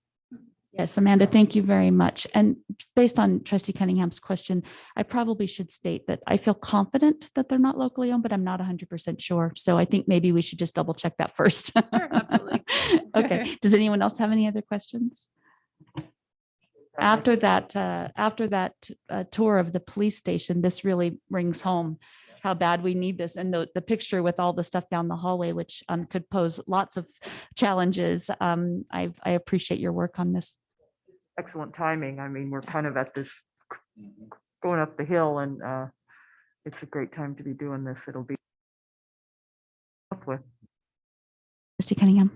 Yes, Amanda, thank you very much. And based on Trustee Cunningham's question, I probably should state that I feel confident that they're not locally owned, but I'm not 100% sure. So I think maybe we should just double check that first. Sure, absolutely. Okay. Does anyone else have any other questions? After that tour of the police station, this really rings home how bad we need this. And the picture with all the stuff down the hallway, which could pose lots of challenges. I appreciate your work on this. Excellent timing. I mean, we're kind of at this going up the hill, and it's a great time to be doing this. It'll be up with. Trustee Cunningham.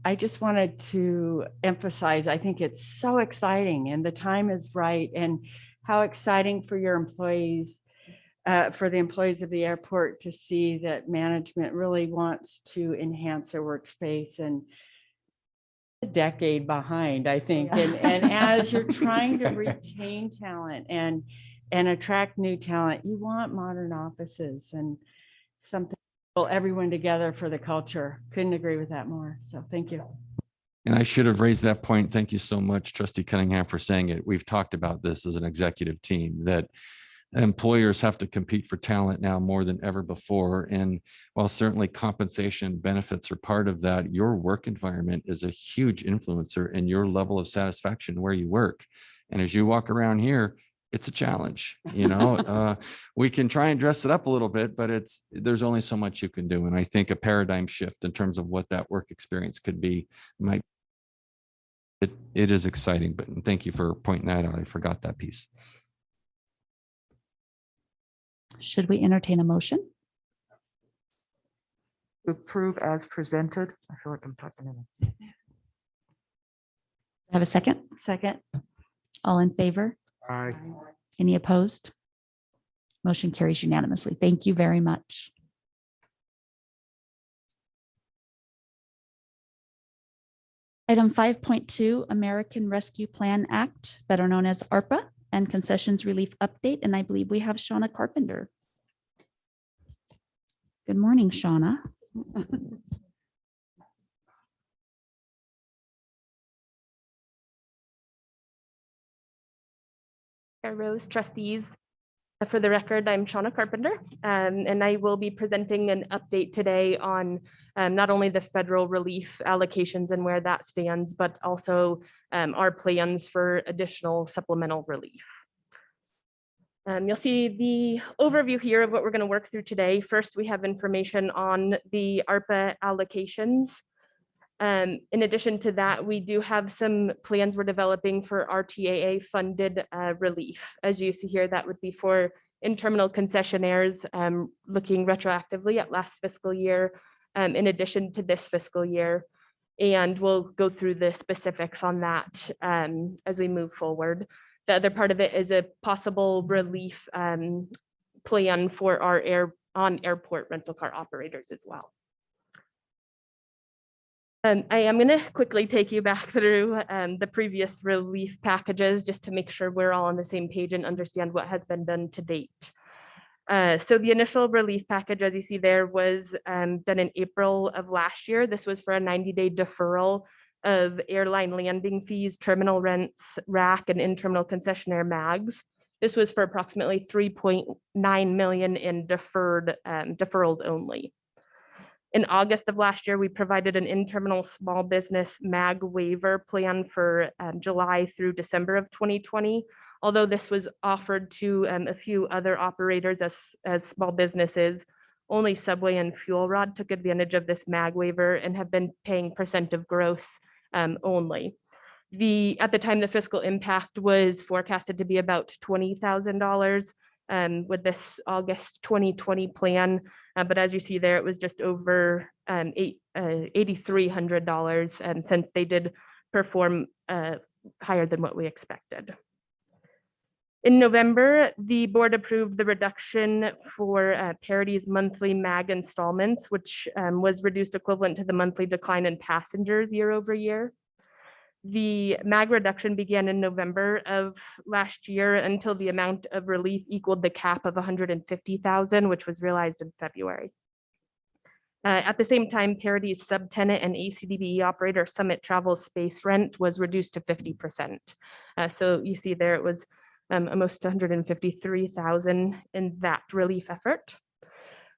I just wanted to emphasize, I think it's so exciting and the time is right, and how exciting for your employees, for the employees of the airport to see that management really wants to enhance their workspace, and a decade behind, I think. And as you're trying to retain talent and attract new talent, you want modern offices and something pull everyone together for the culture. Couldn't agree with that more. So thank you. And I should have raised that point. Thank you so much, Trustee Cunningham, for saying it. We've talked about this as an executive team, that employers have to compete for talent now more than ever before. And while certainly compensation benefits are part of that, your work environment is a huge influencer in your level of satisfaction where you work. And as you walk around here, it's a challenge. We can try and dress it up a little bit, but there's only so much you can do. And I think a paradigm shift in terms of what that work experience could be it is exciting. But thank you for pointing that out. I forgot that piece. Should we entertain a motion? Approve as presented. I feel like I'm talking in. Have a second? Second. All in favor? Aye. Any opposed? Motion carries unanimously. Thank you very much. Item 5.2, American Rescue Plan Act, better known as ARPA, and concessions relief update. And I believe we have Shauna Carpenter. Good morning, Shauna. Rose, trustees. For the record, I'm Shauna Carpenter, and I will be presenting an update today on not only the federal relief allocations and where that stands, but also our plans for additional supplemental relief. You'll see the overview here of what we're going to work through today. First, we have information on the ARPA allocations. In addition to that, we do have some plans we're developing for RTAA funded relief. As you see here, that would be for in-terminal concessionaires looking retroactively at last fiscal year, in addition to this fiscal year. And we'll go through the specifics on that as we move forward. The other part of it is a possible relief plan for our airport rental car operators as well. I am going to quickly take you back through the previous relief packages just to make sure we're all on the same page and understand what has been done to date. So the initial relief package, as you see there, was done in April of last year. This was for a 90-day deferral of airline landing fees, terminal rents, RAC, and in-terminal concessionaire MAGs. This was for approximately $3.9 million in deferrals only. In August of last year, we provided an in-terminal small business MAG waiver plan for July through December of 2020. Although this was offered to a few other operators as small businesses, only Subway and Fuel Rod took advantage of this MAG waiver and have been paying % of gross only. At the time, the fiscal impact was forecasted to be about $20,000 with this August 2020 plan. But as you see there, it was just over $8,300 since they did perform higher than what we expected. In November, the board approved the reduction for Parity's monthly MAG installments, which was reduced equivalent to the monthly decline in passengers year over year. The MAG reduction began in November of last year until the amount of relief equaled the cap of 150,000, which was realized in February. At the same time, Parity's subtenant and ACDBE operator Summit Travel space rent was reduced to 50%. So you see there it was almost 153,000 in that relief effort.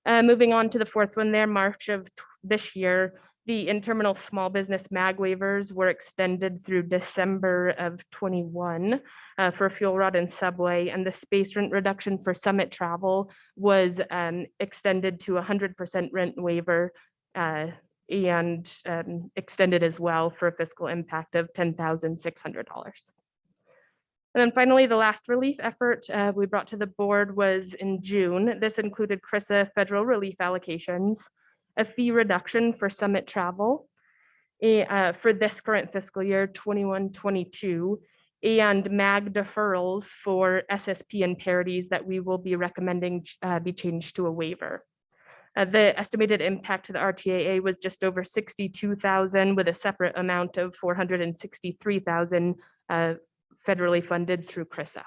Moving on to the fourth one there, March of this year, the in-terminal small business MAG waivers were extended through December of 21 for Fuel Rod and Subway, and the space rent reduction for Summit Travel was extended to 100% rent waiver and extended as well for a fiscal impact of $10,600. And then finally, the last relief effort we brought to the board was in June. This included CRISA federal relief allocations, a fee reduction for Summit Travel for this current fiscal year 21-22, and MAG deferrals for SSP and Parities that we will be recommending be changed to a waiver. The estimated impact to the RTAA was just over 62,000 with a separate amount of 463,000 federally funded through CRISA.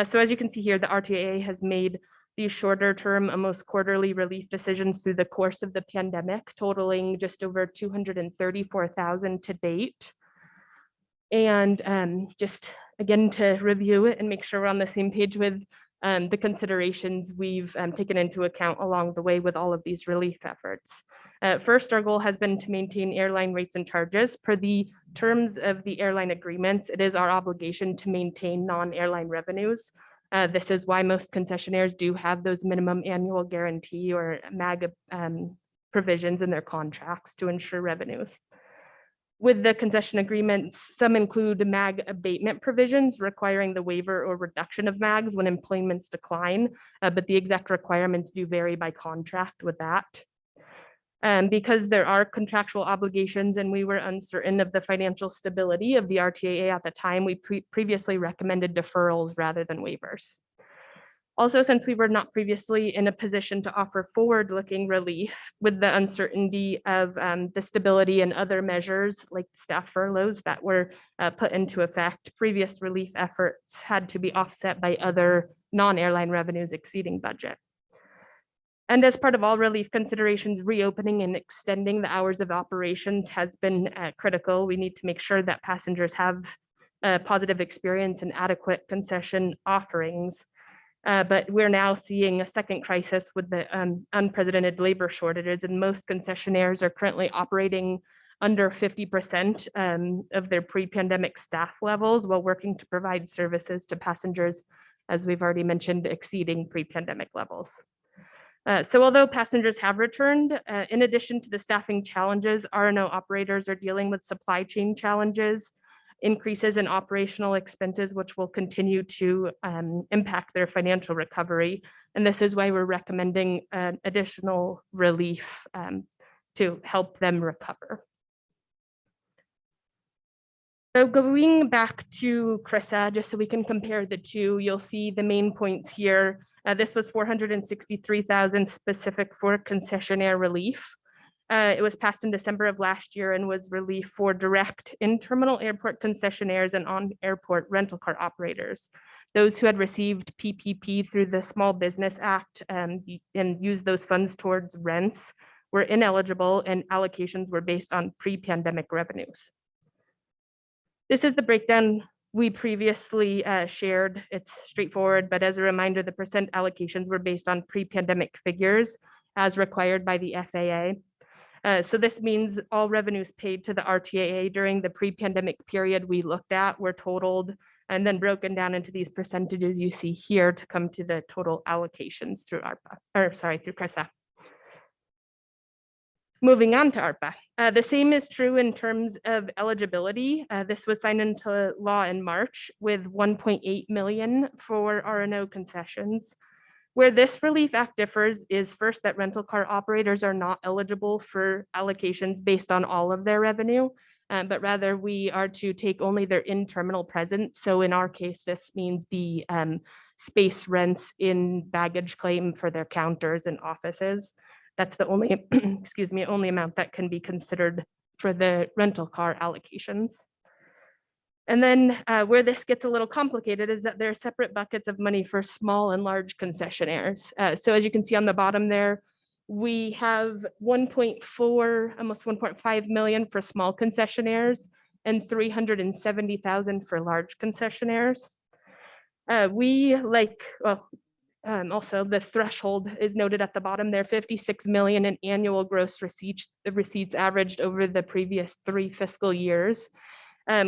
So as you can see here, the RTAA has made these shorter term, almost quarterly relief decisions through the course of the pandemic, totaling just over 234,000 to date. And just again, to review it and make sure we're on the same page with the considerations we've taken into account along the way with all of these relief efforts. First, our goal has been to maintain airline rates and charges. Per the terms of the airline agreements, it is our obligation to maintain non-airline revenues. This is why most concessionaires do have those minimum annual guarantee or MAG provisions in their contracts to ensure revenues. With the concession agreements, some include MAG abatement provisions requiring the waiver or reduction of MAGs when employments decline, but the exact requirements do vary by contract with that. Because there are contractual obligations and we were uncertain of the financial stability of the RTAA at the time, we previously recommended deferrals rather than waivers. Also, since we were not previously in a position to offer forward-looking relief with the uncertainty of the stability and other measures like staff furloughs that were put into effect, previous relief efforts had to be offset by other non-airline revenues exceeding budget. And as part of all relief considerations, reopening and extending the hours of operations has been critical. We need to make sure that passengers have a positive experience and adequate concession offerings. But we're now seeing a second crisis with the unprecedented labor shortages, and most concessionaires are currently operating under 50% of their pre-pandemic staff levels while working to provide services to passengers, as we've already mentioned, exceeding pre-pandemic levels. So although passengers have returned, in addition to the staffing challenges, R&O operators are dealing with supply chain challenges, increases in operational expenses, which will continue to impact their financial recovery. And this is why we're recommending additional relief to help them recover. So going back to CRISA, just so we can compare the two, you'll see the main points here. This was 463,000 specific for concessionaire relief. It was passed in December of last year and was relief for direct in-terminal airport concessionaires and on-airport rental car operators. Those who had received PPP through the Small Business Act and used those funds towards rents were ineligible, and allocations were based on pre-pandemic revenues. This is the breakdown we previously shared. It's straightforward, but as a reminder, the percent allocations were based on pre-pandemic figures as required by the FAA. So this means all revenues paid to the RTAA during the pre-pandemic period we looked at were totaled and then broken down into these percentages you see here to come to the total allocations through through CRISA. Moving on to ARPA. The same is true in terms of eligibility. This was signed into law in March with 1.8 million for R&O concessions. Where this Relief Act differs is first that rental car operators are not eligible for allocations based on all of their revenue. but rather we are to take only their in-terminal presence. So in our case, this means the space rents in baggage claim for their counters and offices. That's the only, excuse me, only amount that can be considered for the rental car allocations. And then where this gets a little complicated is that there are separate buckets of money for small and large concessionaires. So as you can see on the bottom there, we have 1.4, almost 1.5 million for small concessionaires and 370,000 for large concessionaires. Also the threshold is noted at the bottom there, 56 million in annual gross receipts averaged over the previous 3 fiscal years.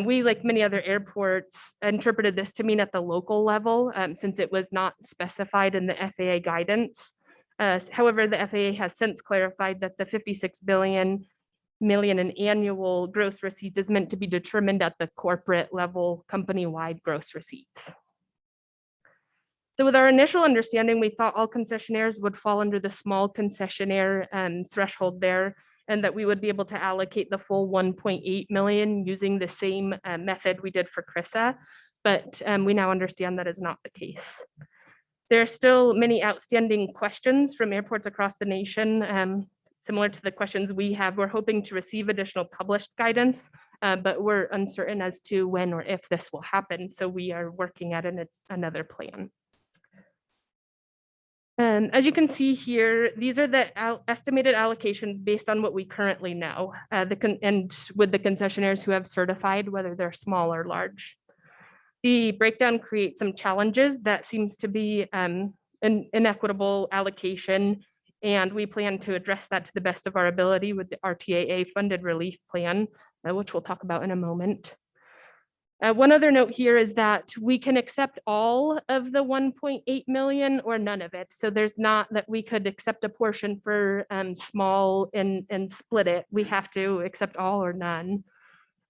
We, like many other airports, interpreted this to mean at the local level, since it was not specified in the FAA guidance. However, the FAA has since clarified that the 56 million in annual gross receipts is meant to be determined at the corporate level, company-wide gross receipts. So with our initial understanding, we thought all concessionaires would fall under the small concessionaire threshold there, and that we would be able to allocate the full 1.8 million using the same method we did for CRISA, but we now understand that is not the case. There are still many outstanding questions from airports across the nation, similar to the questions we have. We're hoping to receive additional published guidance, but we're uncertain as to when or if this will happen, so we are working at another plan. As you can see here, these are the estimated allocations based on what we currently know, and with the concessionaires who have certified, whether they're small or large. The breakdown creates some challenges that seems to be an inequitable allocation, and we plan to address that to the best of our ability with the RTAA funded relief plan, which we'll talk about in a moment. One other note here is that we can accept all of the 1.8 million or none of it. So there's not that we could accept a portion for small and split it. We have to accept all or none.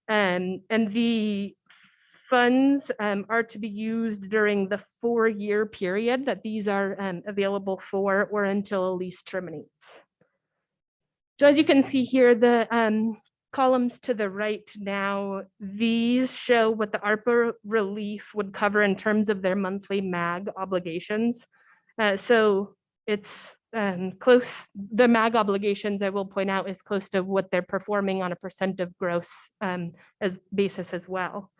And the funds are to be used during the 4-year period that these are available for, or until a lease terminates. So as you can see here, the columns to the right now, these show what the ARPA relief would cover in terms of their monthly MAG obligations. So it's close, the MAG obligations, I will point out, is close to what they're performing on a % of gross as basis as well.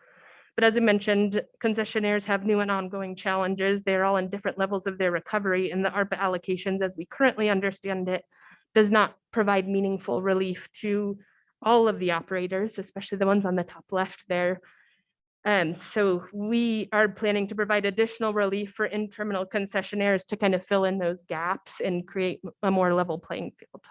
But as I mentioned, concessionaires have new and ongoing challenges. They're all in different levels of their recovery, and the ARPA allocations, as we currently understand it, does not provide meaningful relief to all of the operators, especially the ones on the top left there. So we are planning to provide additional relief for in-terminal concessionaires to kind of fill in those gaps and create a more level playing field.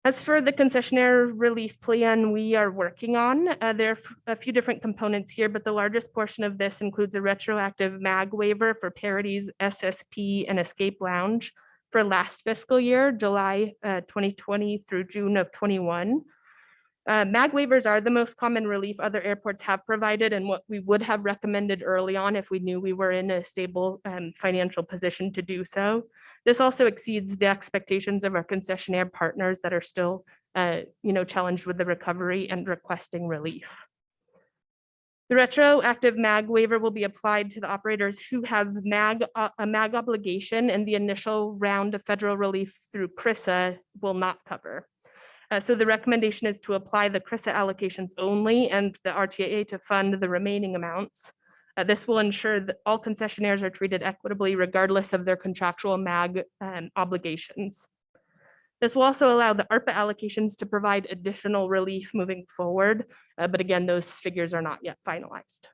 As for the concessionaire relief plan we are working on, there are a few different components here, but the largest portion of this includes a retroactive MAG waiver for Parodies, SSP, and Escape Lounge for last fiscal year, July 2020 through June of 21. MAG waivers are the most common relief other airports have provided, and what we would have recommended early on if we knew we were in a stable financial position to do so. This also exceeds the expectations of our concessionaire partners that are still challenged with the recovery and requesting relief. The retroactive MAG waiver will be applied to the operators who have a MAG obligation, and the initial round of federal relief through CRISA will not cover. So the recommendation is to apply the CRISA allocations only and the RTAA to fund the remaining amounts. This will ensure that all concessionaires are treated equitably regardless of their contractual MAG obligations. This will also allow the ARPA allocations to provide additional relief moving forward, but again, those figures are not yet finalized.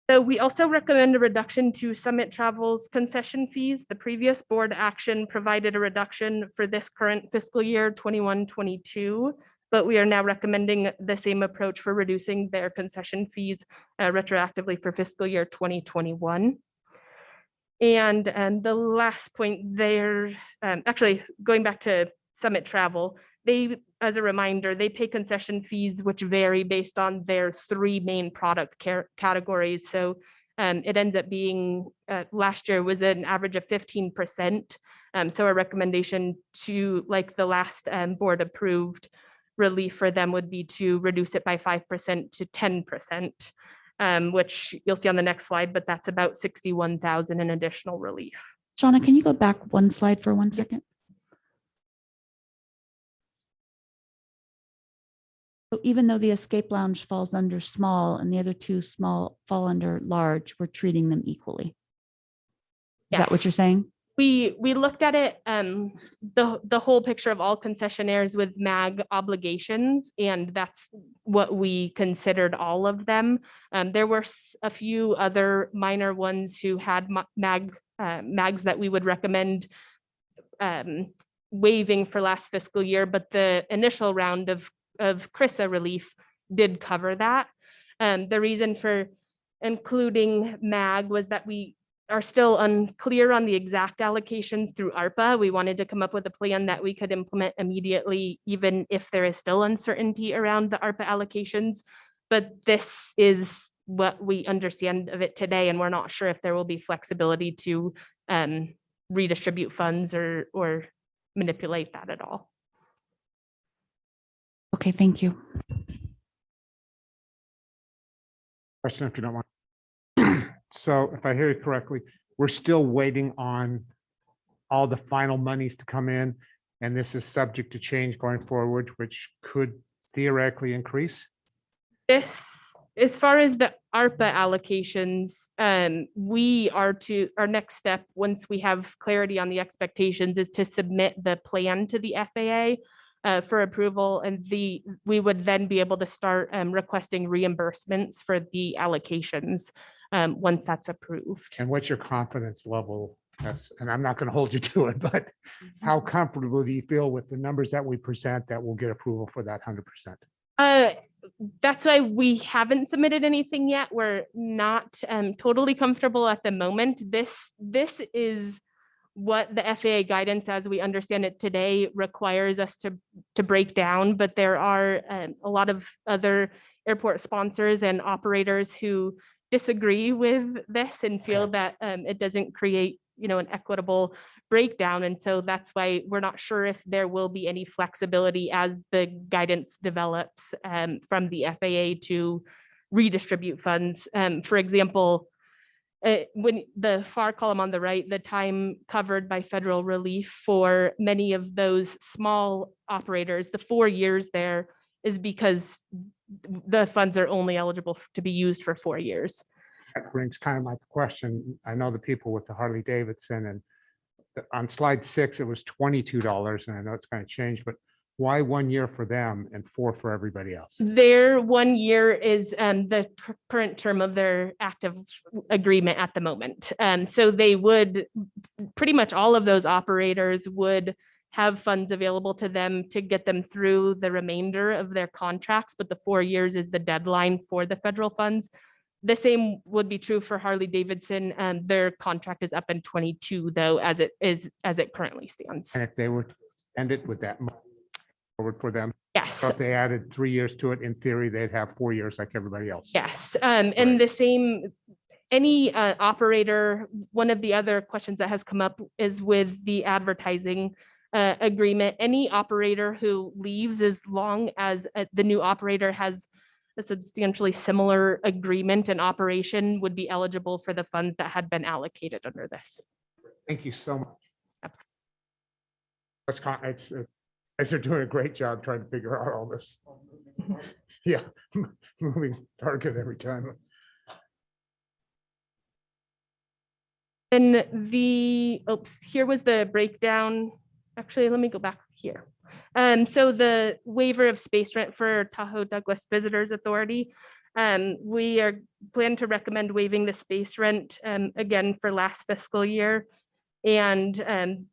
So we also recommend a reduction to Summit Travel's concession fees. The previous board action provided a reduction for this current fiscal year 21-22, but we are now recommending the same approach for reducing their concession fees retroactively for fiscal year 2021. And the last point there, actually going back to Summit Travel, they, as a reminder, they pay concession fees which vary based on their 3 main product categories. So it ends up being, last year was an average of 15%, So our recommendation to, like the last board approved relief for them would be to reduce it by 5% to 10%, which you'll see on the next slide, but that's about 61,000 in additional relief. Shauna, can you go back one slide for 1 second? So even though the escape lounge falls under small and the other two small fall under large, we're treating them equally. Is that what you're Yes. saying? We looked at it, the whole picture of all concessionaires with MAG obligations, and that's what we considered all of them. There were a few other minor ones who had MAGs that we would recommend waiving for last fiscal year, but the initial round of CRISA relief did cover that. The reason for including MAG was that we are still unclear on the exact allocations through ARPA. We wanted to come up with a plan that we could implement immediately, even if there is still uncertainty around the ARPA allocations. But this is what we understand of it today, and we're not sure if there will be flexibility to redistribute funds or manipulate that at all. Okay, thank you. Question if you don't want. So if I hear you correctly, we're still waiting on all the final monies to come in, and this is subject to change going forward, which could theoretically increase? This, as far as the ARPA allocations, our next step, once we have clarity on the expectations, is to submit the plan to the FAA for approval, and we would then be able to start requesting reimbursements for the allocations once that's approved. And what's your confidence level? And I'm not going to hold you to it, but how comfortable do you feel with the numbers that we present that will get approval for that 100%? That's why we haven't submitted anything yet. We're not totally comfortable at the moment. This is what the FAA guidance, as we understand it today, requires us to break down, but there are a lot of other airport sponsors and operators who disagree with this and feel that it doesn't create, an equitable breakdown. And so that's why we're not sure if there will be any flexibility as the guidance develops from the FAA to redistribute funds. For example, when the far column on the right, the time covered by federal relief for many of those small operators, the 4 years there is because the funds are only eligible to be used for 4 years. That brings kind of my question. I know the people with the Harley Davidson, and on slide 6, it was $22, and I know it's going to change, but why 1 year for them and 4 for everybody else? Their 1 year is the current term of their active agreement at the moment. So they would, pretty much all of those operators would have funds available to them to get them through the remainder of their contracts, but the 4 years is the deadline for the federal funds. The same would be true for Harley Davidson, and their contract is up in 22 though, as it currently stands. And if they were to end it with that forward for them, Yes. so if they added 3 years to it, in theory, they'd have 4 years like everybody else. Yes, and the same, any operator, one of the other questions that has come up is with the advertising agreement. Any operator who leaves, as long as the new operator has a substantially similar agreement and operation, would be eligible for the funds that had been allocated under this. Thank you so much. It's, guys are doing a great job trying to figure out all this. Yeah, moving target every time. And here was the breakdown. Actually, let me go back here. So the waiver of space rent for Tahoe Douglas Visitors Authority. We are plan to recommend waiving the space rent again for last fiscal year. And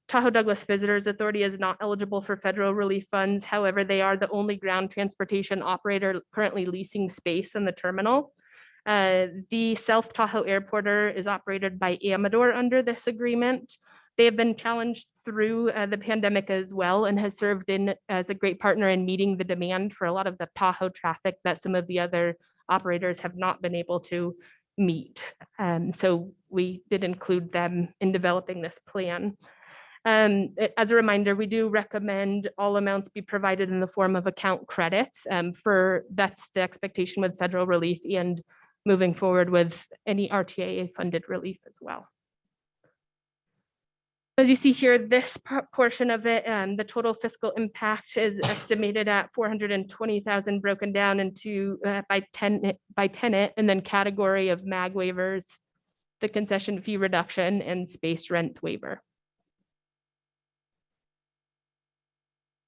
Tahoe Douglas Visitors Authority is not eligible for federal relief funds. However, they are the only ground transportation operator currently leasing space in the terminal. The South Tahoe Airporter is operated by Amador under this agreement. They have been challenged through the pandemic as well, and has served as a great partner in meeting the demand for a lot of the Tahoe traffic that some of the other operators have not been able to meet. So we did include them in developing this plan. As a reminder, we do recommend all amounts be provided in the form of account credits. That's the expectation with federal relief and moving forward with any RTAA funded relief as well. As you see here, this portion of it, the total fiscal impact is estimated at 420,000 broken down into by tenant and then category of MAG waivers, the concession fee reduction and space rent waiver.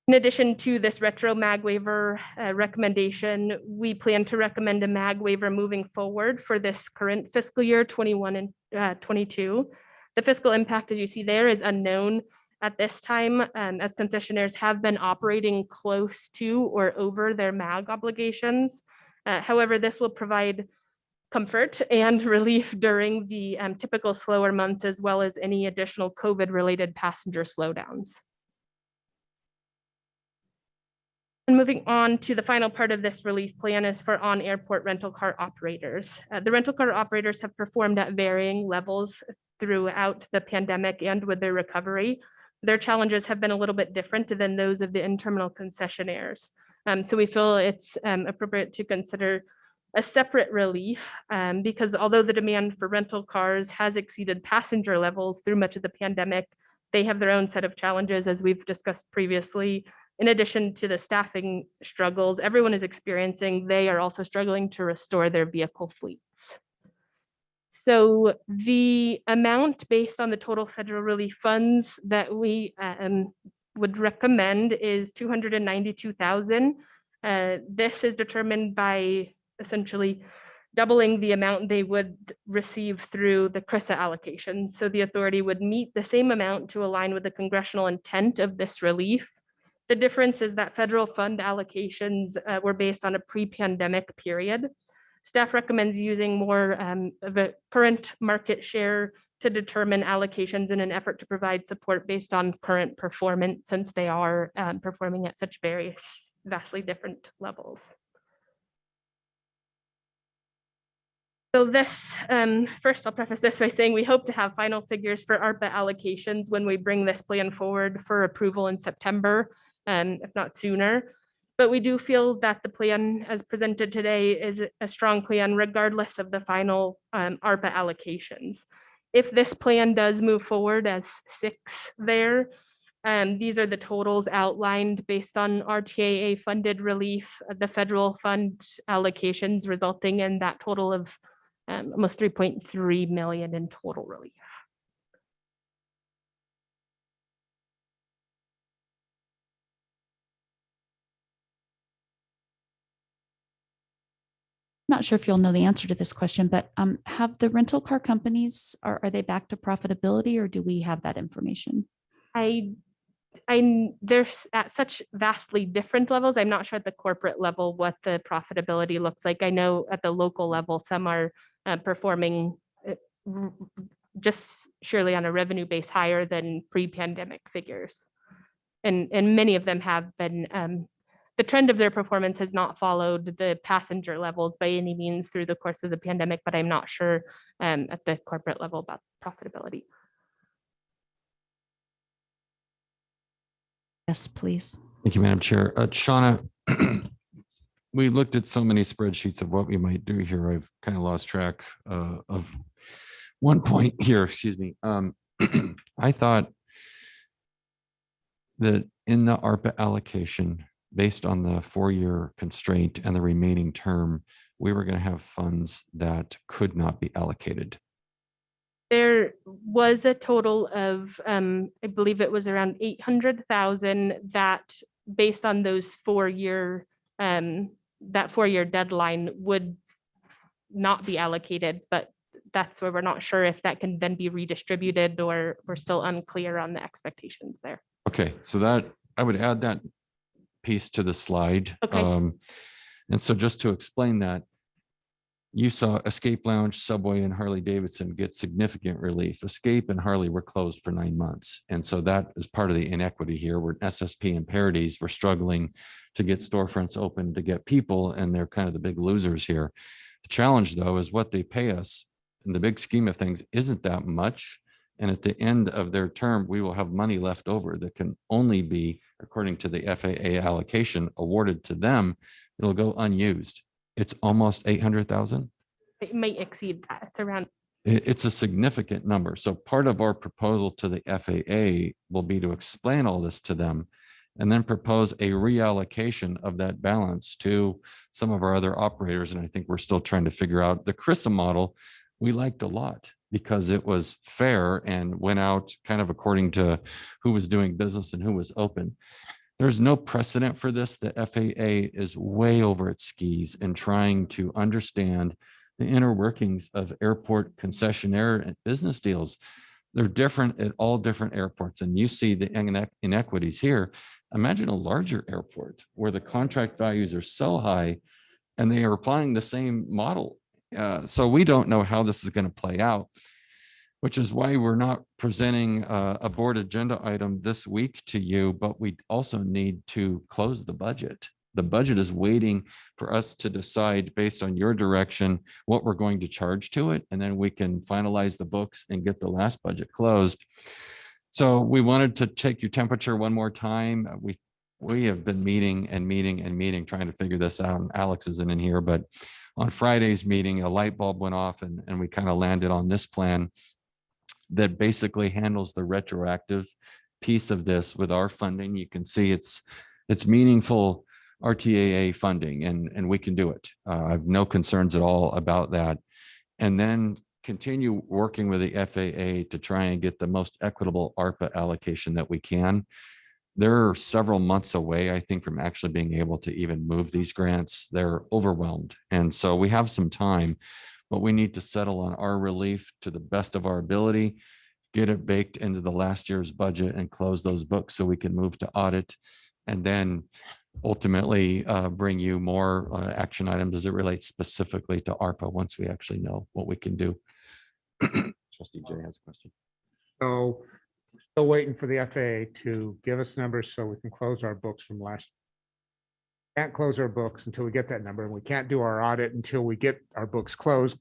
In addition to this retro MAG waiver recommendation, we plan to recommend a MAG waiver moving forward for this current fiscal year 21 and 22. The fiscal impact, as you see there, is unknown at this time, as concessionaires have been operating close to or over their MAG obligations. However, this will provide comfort and relief during the typical slower months, as well as any additional COVID-related passenger slowdowns. And moving on to the final part of this relief plan is for on-airport rental car operators. The rental car operators have performed at varying levels throughout the pandemic and with their recovery. Their challenges have been a little bit different than those of the in-terminal concessionaires. So we feel it's appropriate to consider a separate relief because although the demand for rental cars has exceeded passenger levels through much of the pandemic, they have their own set of challenges, as we've discussed previously. In addition to the staffing struggles everyone is experiencing, they are also struggling to restore their vehicle fleets. So the amount based on the total federal relief funds that we would recommend is $292,000. This is determined by essentially doubling the amount they would receive through the CRRSA allocation. So the authority would meet the same amount to align with the congressional intent of this relief. The difference is that federal fund allocations were based on a pre-pandemic period. Staff recommends using more of a current market share to determine allocations in an effort to provide support based on current performance, since they are performing at such various vastly different levels. So this, first I'll preface this by saying we hope to have final figures for ARPA allocations when we bring this plan forward for approval in September, if not sooner. But we do feel that the plan as presented today is a strong plan regardless of the final ARPA allocations. If this plan does move forward as 6 there, these are the totals outlined based on RTAA funded relief, the federal fund allocations resulting in that total of almost 3.3 million in total relief. Not sure if you'll know the answer to this question, but have the rental car companies, are they back to profitability, or do we have that information? They're at such vastly different levels. I'm not sure at the corporate level what the profitability looks like. I know at the local level, some are performing just surely on a revenue base higher than pre-pandemic figures. And many of them have been, the trend of their performance has not followed the passenger levels by any means through the course of the pandemic, but I'm not sure at the corporate level about profitability. Yes, please. Thank you, Madam Chair. Shauna, we looked at so many spreadsheets of what we might do here. I've kind of lost track of one point here, excuse me. I thought that in the ARPA allocation, based on the 4-year constraint and the remaining term, we were going to have funds that could not be allocated. There was a total of, I believe it was around 800,000 that based on those 4-year, that 4-year deadline would not be allocated, but that's where we're not sure if that can then be redistributed, or we're still unclear on the expectations there. Okay, so that I would add that piece to the slide. Okay. And so just to explain that, you saw Escape Lounge, Subway, and Harley Davidson get significant relief. Escape and Harley were closed for 9 months. And so that is part of the inequity here, where SSP and Parodies were struggling to get storefronts open to get people, and they're kind of the big losers here. The challenge, though, is what they pay us in the big scheme of things isn't that much. And at the end of their term, we will have money left over that can only be, according to the FAA allocation, awarded to them. It'll go unused. It's almost 800,000. It might exceed that. It's around. It's a significant number. So part of our proposal to the FAA will be to explain all this to them and then propose a reallocation of that balance to some of our other operators. And I think we're still trying to figure out the CRISA model. We liked a lot because it was fair and went out kind of according to who was doing business and who was open. There's no precedent for this. The FAA is way over its skis in trying to understand the inner workings of airport concessionaire and business deals. They're different at all different airports. And you see the inequities here. Imagine a larger airport where the contract values are so high and they are applying the same model. So we don't know how this is going to play out, which is why we're not presenting a board agenda item this week to you, but we also need to close the budget. The budget is waiting for us to decide based on your direction what we're going to charge to it, and then we can finalize the books and get the last budget closed. So we wanted to take your temperature one more time. We have been meeting and meeting and meeting, trying to figure this out. And Alex isn't in here, but on Friday's meeting, a light bulb went off and we kind of landed on this plan that basically handles the retroactive piece of this with our funding. You can see it's meaningful RTAA funding and we can do it. I have no concerns at all about that. And then continue working with the FAA to try and get the most equitable ARPA allocation that we can. They're several months away, I think, from actually being able to even move these grants. They're overwhelmed. And so we have some time, but we need to settle on our relief to the best of our ability, get it baked into the last year's budget and close those books so we can move to audit. And then ultimately bring you more action items as it relates specifically to ARPA once we actually know what we can do. Trustee Jay has a question. So still waiting for the FAA to give us numbers so we can close our books from last. Can't close our books until we get that number, and we can't do our audit until we get our books closed.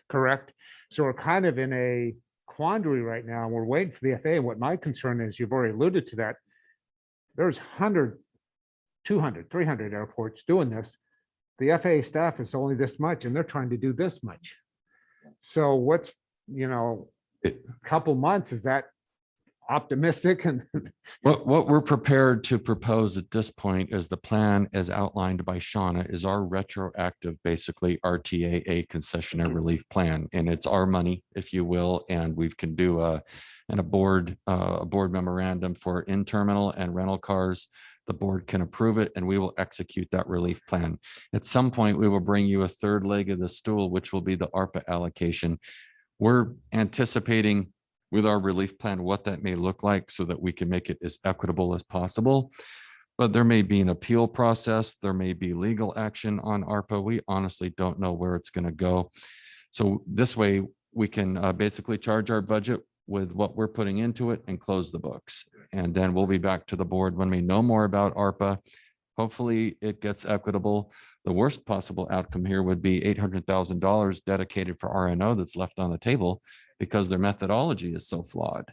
Correct. So we're kind of in a quandary right now. We're waiting for the FAA. And what my concern is, you've already alluded to that. There's 100, 200, 300 airports doing this. The FAA staff is only this much and they're trying to do this much. So what's, a couple months, is that optimistic? And what we're prepared to propose at this point is the plan as outlined by Shauna is our retroactive, basically RTAA concessionaire relief plan. And it's our money, if you will, and we can do a board memorandum for in-terminal and rental cars. The board can approve it and we will execute that relief plan. At some point, we will bring you a third leg of the stool, which will be the ARPA allocation. We're anticipating with our relief plan what that may look like so that we can make it as equitable as possible. But there may be an appeal process. There may be legal action on ARPA. We honestly don't know where it's going to go. So this way we can basically charge our budget with what we're putting into it and close the books. And then we'll be back to the board when we know more about ARPA. Hopefully it gets equitable. The worst possible outcome here would be $800,000 dedicated for RNO that's left on the table because their methodology is so flawed.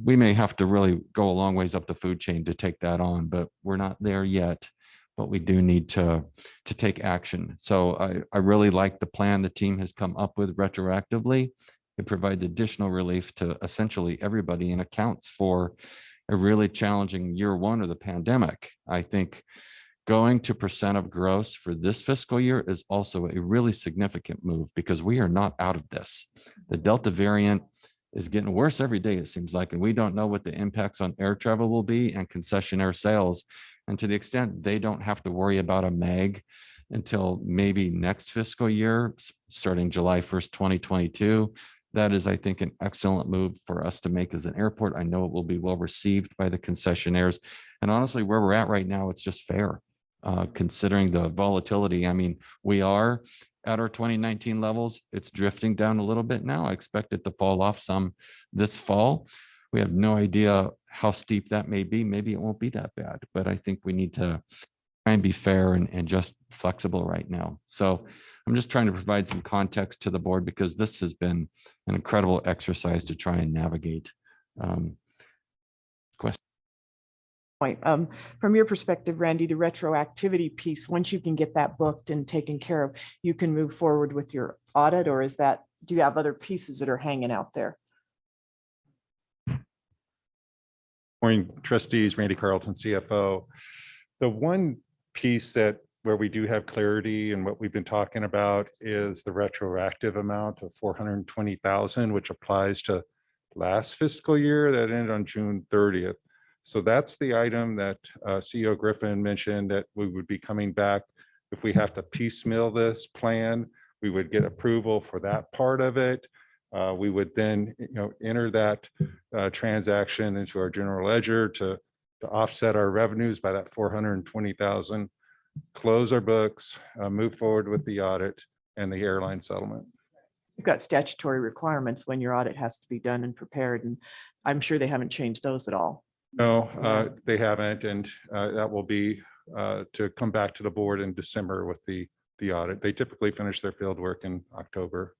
We may have to really go a long ways up the food chain to take that on, but we're not there yet. But we do need to take action. So I really like the plan the team has come up with retroactively. It provides additional relief to essentially everybody and accounts for a really challenging year one of the pandemic. I think going to % of gross for this fiscal year is also a really significant move because we are not out of this. The Delta variant is getting worse every day, it seems like, and we don't know what the impacts on air travel will be and concessionaire sales. And to the extent they don't have to worry about a MAG until maybe next fiscal year, starting July 1st, 2022, that is, I think, an excellent move for us to make as an airport. I know it will be well received by the concessionaires. And honestly, where we're at right now, it's just fair, considering the volatility. I mean, we are at our 2019 levels. It's drifting down a little bit now. I expect it to fall off some this fall. We have no idea how steep that may be. Maybe it won't be that bad, but I think we need to try and be fair and just flexible right now. So I'm just trying to provide some context to the board because this has been an incredible exercise to try and navigate. Point. From your perspective, Randy, the retroactivity piece, once you can get that booked and taken care of, you can move forward with your audit, or is that, do you have other pieces that are hanging out there? Morning, trustees, Randy Carlton, CFO. The one piece that where we do have clarity and what we've been talking about is the retroactive amount of 420,000, which applies to last fiscal year that ended on June 30th. So that's the item that CEO Griffin mentioned that we would be coming back. If we have to piecemeal this plan, we would get approval for that part of it. We would then, enter that transaction into our general ledger to offset our revenues by that 420,000, close our books, move forward with the audit and the airline settlement. You've got statutory requirements when your audit has to be done and prepared, and I'm sure they haven't changed those at all. No, they haven't, and that will be to come back to the board in December with the audit. They typically finish their field work in October.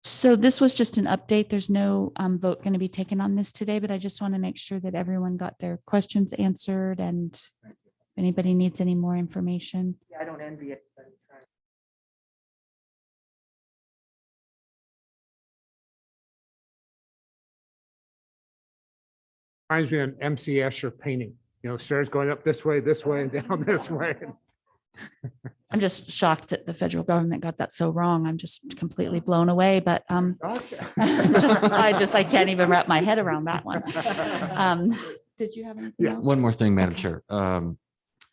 So this was just an update. There's no vote going to be taken on this today, but I just want to make sure that everyone got their questions answered, and if anybody needs any more information. Yeah, I don't envy it. Reminds me of MC Escher painting, stairs going up this way, and down this way. I'm just shocked that the federal government got that so wrong. I'm just completely blown away, but I can't even wrap my head around that one. Did you have anything else? One more thing, Madam Chair.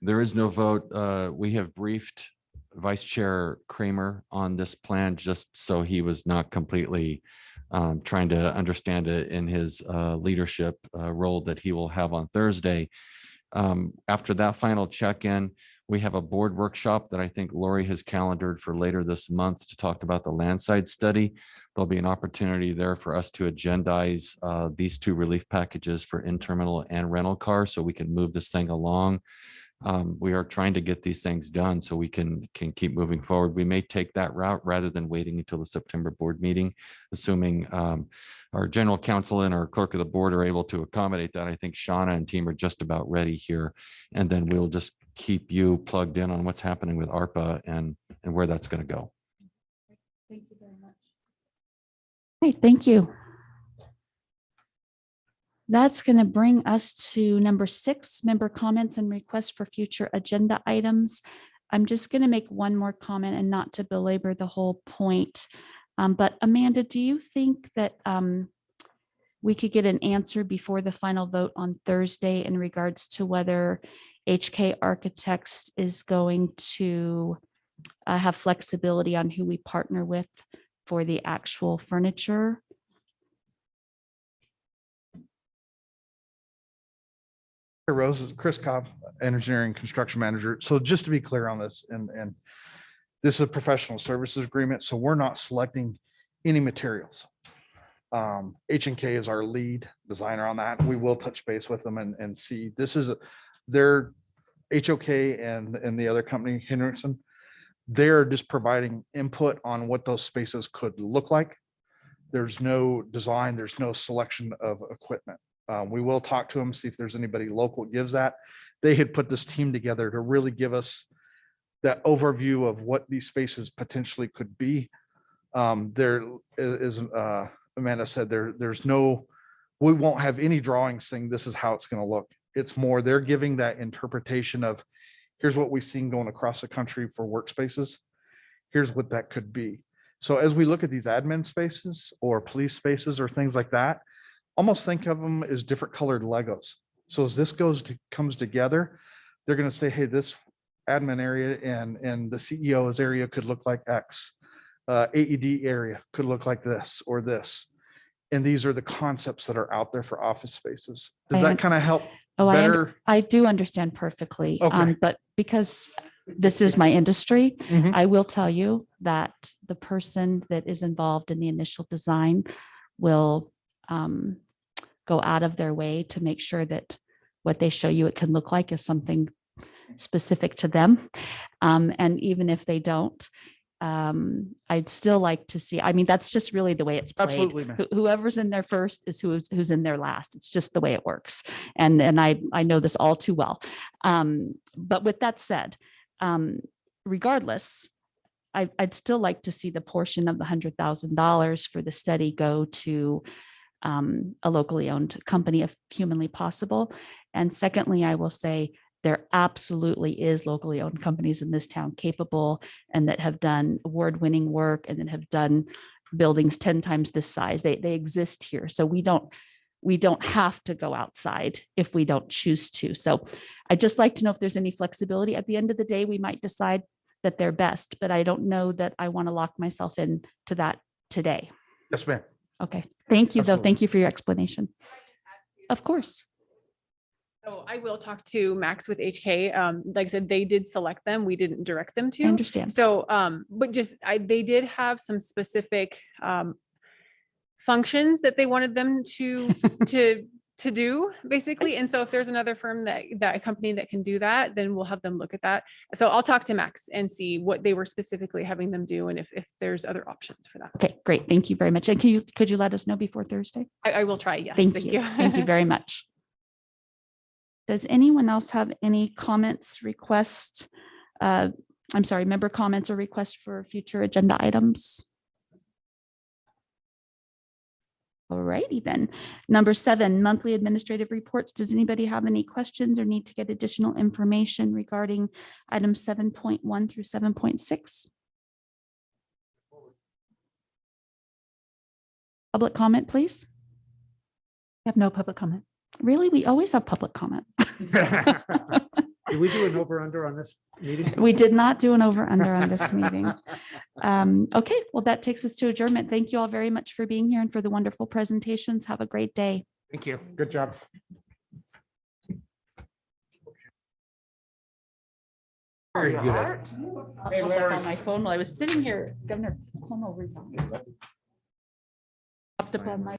There is no vote. We have briefed Vice Chair Kramer on this plan just so he was not completely trying to understand it in his leadership role that he will have on Thursday. After that final check-in, we have a board workshop that I think Lori has calendared for later this month to talk about the landside study. There'll be an opportunity there for us to agendize these two relief packages for in-terminal and rental cars so we can move this thing along. We are trying to get these things done so we can keep moving forward. We may take that route rather than waiting until the September board meeting, assuming our general counsel and our clerk of the board are able to accommodate that. I think Shauna and team are just about ready here. And then we'll just keep you plugged in on what's happening with ARPA and where that's going to go. Thank you very much. Great, thank you. That's going to bring us to number 6, member comments and requests for future agenda items. I'm just going to make one more comment and not to belabor the whole point. But Amanda, do you think that we could get an answer before the final vote on Thursday in regards to whether HK Architects is going to have flexibility on who we partner with for the actual furniture? Rose, Chris Cobb, engineering construction manager. So just to be clear on this, and this is a professional services agreement, so we're not selecting any materials. H&K is our lead designer on that. We will touch base with them and see. This is their HOK and the other company, Henriksen. They're just providing input on what those spaces could look like. There's no design, there's no selection of equipment. We will talk to them, see if there's anybody local that gives that. They had put this team together to really give us that overview of what these spaces potentially could be. There is, Amanda said, there's no, we won't have any drawings saying this is how it's going to look. It's more, they're giving that interpretation of here's what we've seen going across the country for workspaces. Here's what that could be. So as we look at these admin spaces or police spaces or things like that, almost think of them as different colored Legos. So as this comes together, they're going to say, hey, this admin area and the CEO's area could look like X. AED area could look like this or this. And these are the concepts that are out there for office spaces. Does that kind of help? Oh, better? I do understand perfectly. Okay. But because this is my industry, Mhm. I will tell you that the person that is involved in the initial design will go out of their way to make sure that what they show you it can look like is something specific to them. And even if they don't, I'd still like to see, I mean, that's just really the way it's played. Absolutely, ma'am. Whoever's in there first is who's in there last. It's just the way it works. And I know this all too well. But with that said, regardless, I'd still like to see the portion of the $100,000 for the study go to a locally owned company if humanly possible. And secondly, I will say there absolutely is locally owned companies in this town capable and that have done award-winning work and that have done buildings 10 times this size. They exist here. So we don't have to go outside if we don't choose to. So I'd just like to know if there's any flexibility. At the end of the day, we might decide that they're best, but I don't know that I want to lock myself in to that today. Yes, ma'am. Okay. Thank you, though. Absolutely. Thank you for your explanation. Of course. So I will talk to Max with HK. Like I said, they did select them. We didn't direct them I to. understand. So, but just, they did have some specific, functions that they wanted them to do basically. And so if there's another firm that a company that can do that, then we'll have them look at that. So I'll talk to Max and see what they were specifically having them do and if there's other options for that. Okay, great. Thank you very much. And could you let us know before Thursday? I will try. Yes. Thank you. Thank you very much. Does anyone else have any comments, requests? I'm sorry, member comments or requests for future agenda items? All righty then. Number 7, monthly administrative reports. Does anybody have any questions or need to get additional information regarding items 7.1 through 7.6? Public comment, please. I have no public comment. Really? We always have public comment. Did we do an over under on this meeting? We did not do an over under on this meeting. Okay, well, that takes us to adjournment. Thank you all very much for being here and for the wonderful presentations. Have a great day. Thank you. Good job. Very good. Hey, Larry. On my phone while I was sitting here, Governor Cuomo resigned. Popped up on my